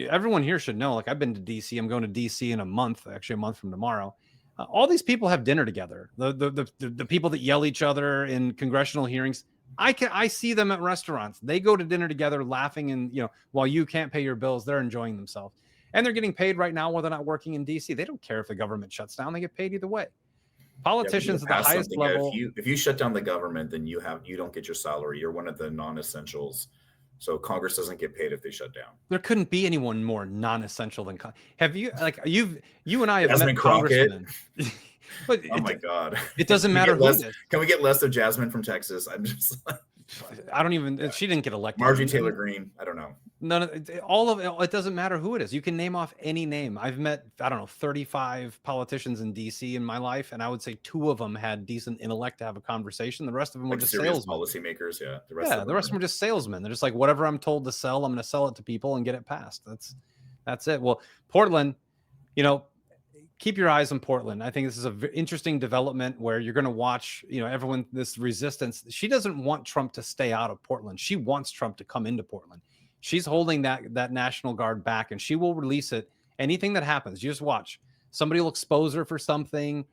everyone here should know, like, I've been to DC. I'm going to DC in a month from tomorrow. All these people have dinner together. The people that yell at each other in congressional hearings, I see them at restaurants. They go to dinner together laughing, and while you can't pay your bills, they're enjoying themselves. And they're getting paid right now while they're not working in DC. They don't care if the government shuts down. They get paid either way. Politicians at the highest level. If you shut down the government, then you don't get your salary. You're one of the non-essentials. So Congress doesn't get paid if they shut down. There couldn't be anyone more non-essential than have you you and I have Jasmine met congressmen. But oh my God, it doesn't matter who it is. Can we get less of Jasmine from Texas? I'm just I don't even. She didn't get elected. Marjorie Taylor Greene. I don't know. None of all of it. It doesn't matter who it is. You can name off any name. I've met 35 politicians in DC in my life, and I would say 2 of them had decent intellect to have a conversation. The rest of them were just salesmen. Policymakers. Yeah. The rest of them were just salesmen. They're just like, whatever I'm told to sell, I'm going to sell it to people and get it passed. That's it. Well, Portland, keep your eyes on Portland. I think this is an interesting development where you're going to watch, everyone, this resistance. She doesn't want Trump to stay out of Portland. She wants Trump to come into Portland. She's holding that National Guard back, and she will release it. Anything that happens, you just watch. Somebody will expose her for something.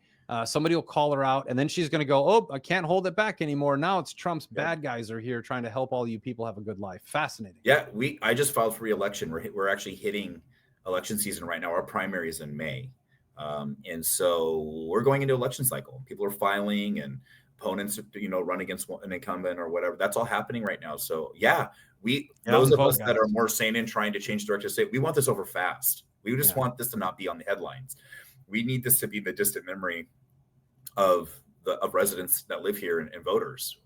Somebody will call her out, and then she's going to go, oh, I can't hold it back anymore. Now it's Trump's bad guys are here trying to help all you people have a good life. Fascinating. Yeah, I just filed for re-election. We're actually hitting election season right now. Our primary is in May. And so we're going into election cycle. People are filing, and opponents, run against an incumbent or whatever. That's all happening right now. So those of us that are more sane and trying to change direction, say we want this over fast. We just want this to not be on the headlines. We need this to be the distant memory of residents that live here and voters.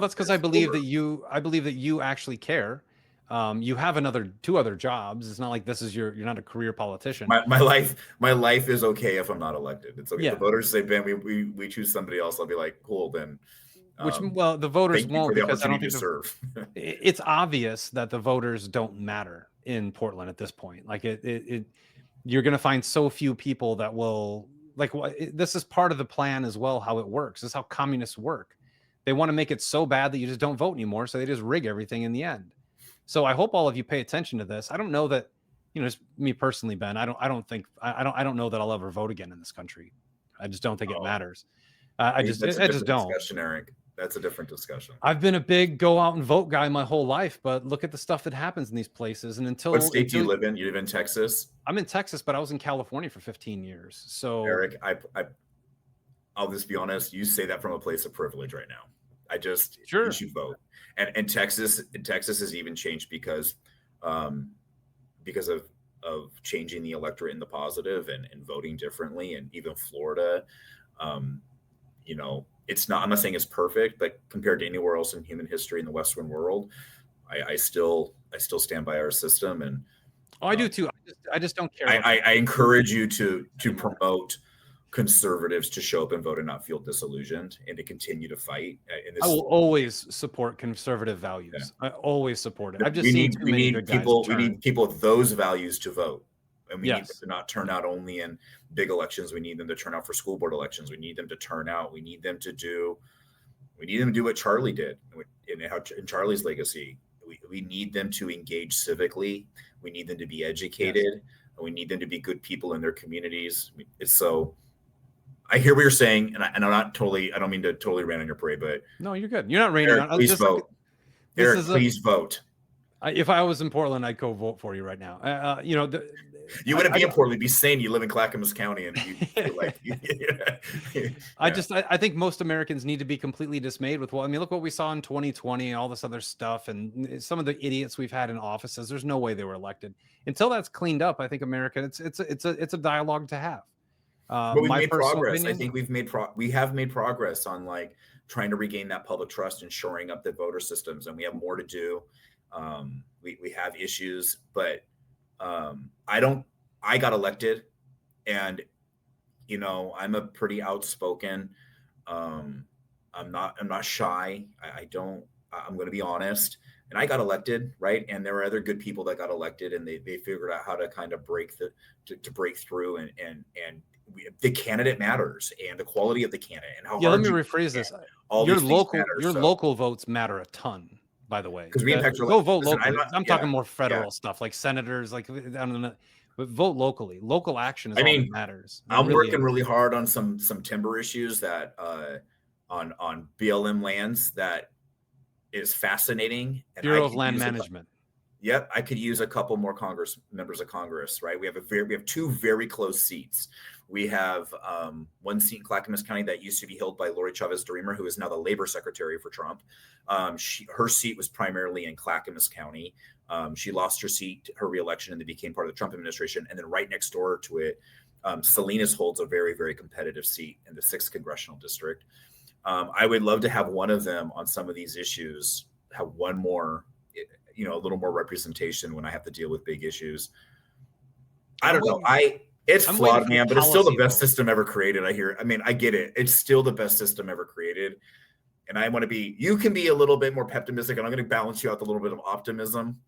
That's because I believe that you actually care. You have 2 other jobs. It's not like this is you're not a career politician. My life is okay if I'm not elected. It's okay. If the voters say, Ben, we choose somebody else, I'll be like, cool, then. The voters won't, because I don't think serve. It's obvious that the voters don't matter in Portland at this point. Like you're going to find so few people that will this is part of the plan as well. How it works. This is how communists work. They want to make it so bad that you just don't vote anymore. So they just rig everything in the end. So I hope all of you pay attention to this. I don't know that, just me personally, Ben, I don't know that I'll ever vote again in this country. I just don't think it matters. I just don't. Eric. That's a different discussion. I've been a big go out and vote guy my whole life, but look at the stuff that happens in these places. And what state do you live in? You live in Texas? I'm in Texas, but I was in California for 15 years. So Eric, I'll just be honest. You say that from a place of privilege right now. You should vote. And Texas has even changed because of changing the electorate in the positive and voting differently. And even Florida, it's not, I'm not saying it's perfect, but compared to anywhere else in human history in the Western world, I still stand by our system. And I do too. I just don't care. I encourage you to promote conservatives to show up and vote and not feel disillusioned, and to continue to fight. I will always support conservative values. I always support it. I've just we need people with those values to vote. And we need them Yes. to not turn out only in big elections. We need them to turn out for school board elections. We need them to turn out. We need them to do what Charlie did in Charlie's legacy. We need them to engage civically. We need them to be educated. Yes. And we need them to be good people in their communities. So I hear what you're saying, and I'm not totally. I don't mean to totally rain on your parade, but No, you're good. You're not raining Eric, on. please vote. Eric, please vote. If I was in Portland, I'd go vote for you right now. You know, you wouldn't be in Portland. You'd be saying you live in Clackamas County, and you feel like. I think most Americans need to be completely dismayed with look what we saw in 2020 and all this other stuff, and some of the idiots we've had in offices. There's no way they were elected. Until that's cleaned up, I think America, it's a dialogue to have. But we've made progress. I think we have made progress on like trying to regain that public trust and shoring up the voter systems, and we have more to do. We have issues, but I got elected, and I'm a pretty outspoken. I'm not shy. I'm going to be honest. And I got elected, right? And there were other good people that got elected, and they figured out how to kind of break through, and the candidate matters, and the quality of the candidate, and how. Yeah, let me rephrase this. Your local votes matter a ton. By the way, because we impact go vote locally. I'm talking more federal stuff, like senators, like I don't know, but vote locally. Local action is all that matters. I'm working really hard on some timber issues that on BLM lands that is fascinating. And Bureau of Land Management. Yep, I could use a couple more members of Congress, right? We have two very close seats. We have one seat in Clackamas County that used to be held by Lori Chavez DeRemer, who is now the labor secretary for Trump. Her seat was primarily in Clackamas County. She lost her seat, her reelection, and they became part of the Trump administration. And then right next door to it, Salinas holds a very, very competitive seat in the 6th congressional district. I would love to have one of them on some of these issues, have one more, a little more representation when I have to deal with big issues. I don't know. It's flawed, man, but it's still the best system ever created. I get it. It's still the best system ever created. And I want to you can be a little bit more pessimistic, and I'm going to balance you out with a little bit of optimism.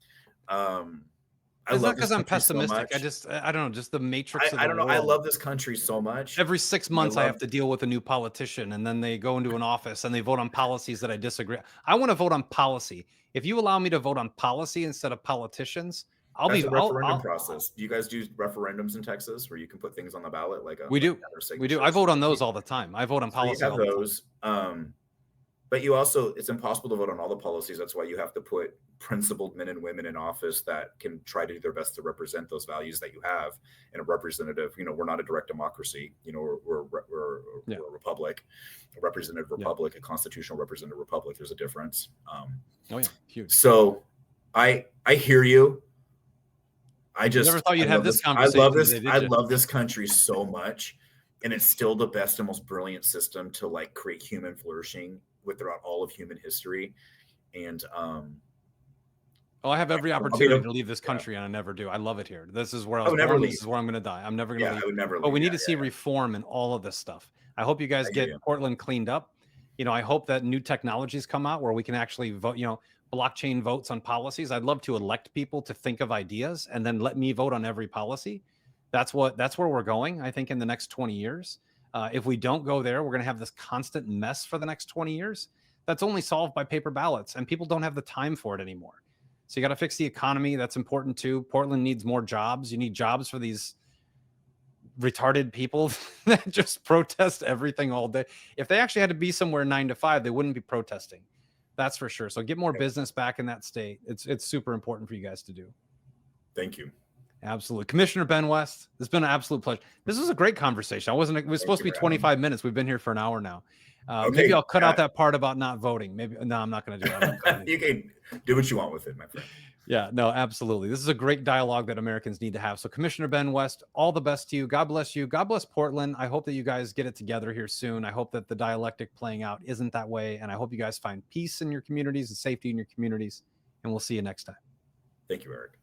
It's not because I'm pessimistic. So I don't know, just the matrix. I don't know. I love this country so much. Every 6 months, I have to deal with a new politician, and then they go into an office and they vote on policies that I disagree. I want to vote on policy. If you allow me to vote on policy instead of politicians, That's a referendum process. Do you guys do referendums in Texas where you can put things on the ballot? We do. I vote on those all the time. I vote on policy. You have those. But you also, it's impossible to vote on all the policies. That's why you have to put principled men and women in office that can try to do their best to represent those values that you have in a representative. We're not a direct democracy. We're a republic, a representative republic, a constitutional representative republic. There's a difference. Huge. So I hear you. I never thought you'd have this conversation. I love this country so much, and it's still the best and most brilliant system to like create human flourishing throughout all of human history. And I have every opportunity to leave this country, and I never do. I love it here. This is where I was born. This is where I'm going to die. I'm never going to leave. I would never leave. But we need to see reform in all of this stuff. I hope you guys get Portland cleaned up. I hope that new technologies come out where we can actually vote, blockchain votes on policies. I'd love to elect people to think of ideas and then let me vote on every policy. That's where we're going, I think, in the next 20 years. If we don't go there, we're going to have this constant mess for the next 20 years. That's only solved by paper ballots, and people don't have the time for it anymore. So you got to fix the economy. That's important too. Portland needs more jobs. You need jobs for these retarded people that just protest everything all day. If they actually had to be somewhere 9 to 5, they wouldn't be protesting. That's for sure. So get more business back in that state. It's super important for you guys to do. Thank you. Absolutely. Commissioner Ben West, it's been an absolute pleasure. This was a great conversation. It was supposed to be 25 minutes. We've been here for an hour now. Maybe I'll cut out that part about not voting. No, I'm not going to do that. You can do what you want with it, my friend. Yeah, no, absolutely. This is a great dialogue that Americans need to have. So Commissioner Ben West, all the best to you. God bless you. God bless Portland. I hope that you guys get it together here soon. I hope that the dialectic playing out isn't that way. And I hope you guys find peace in your communities and safety in your communities. And we'll see you next time. Thank you, Eric.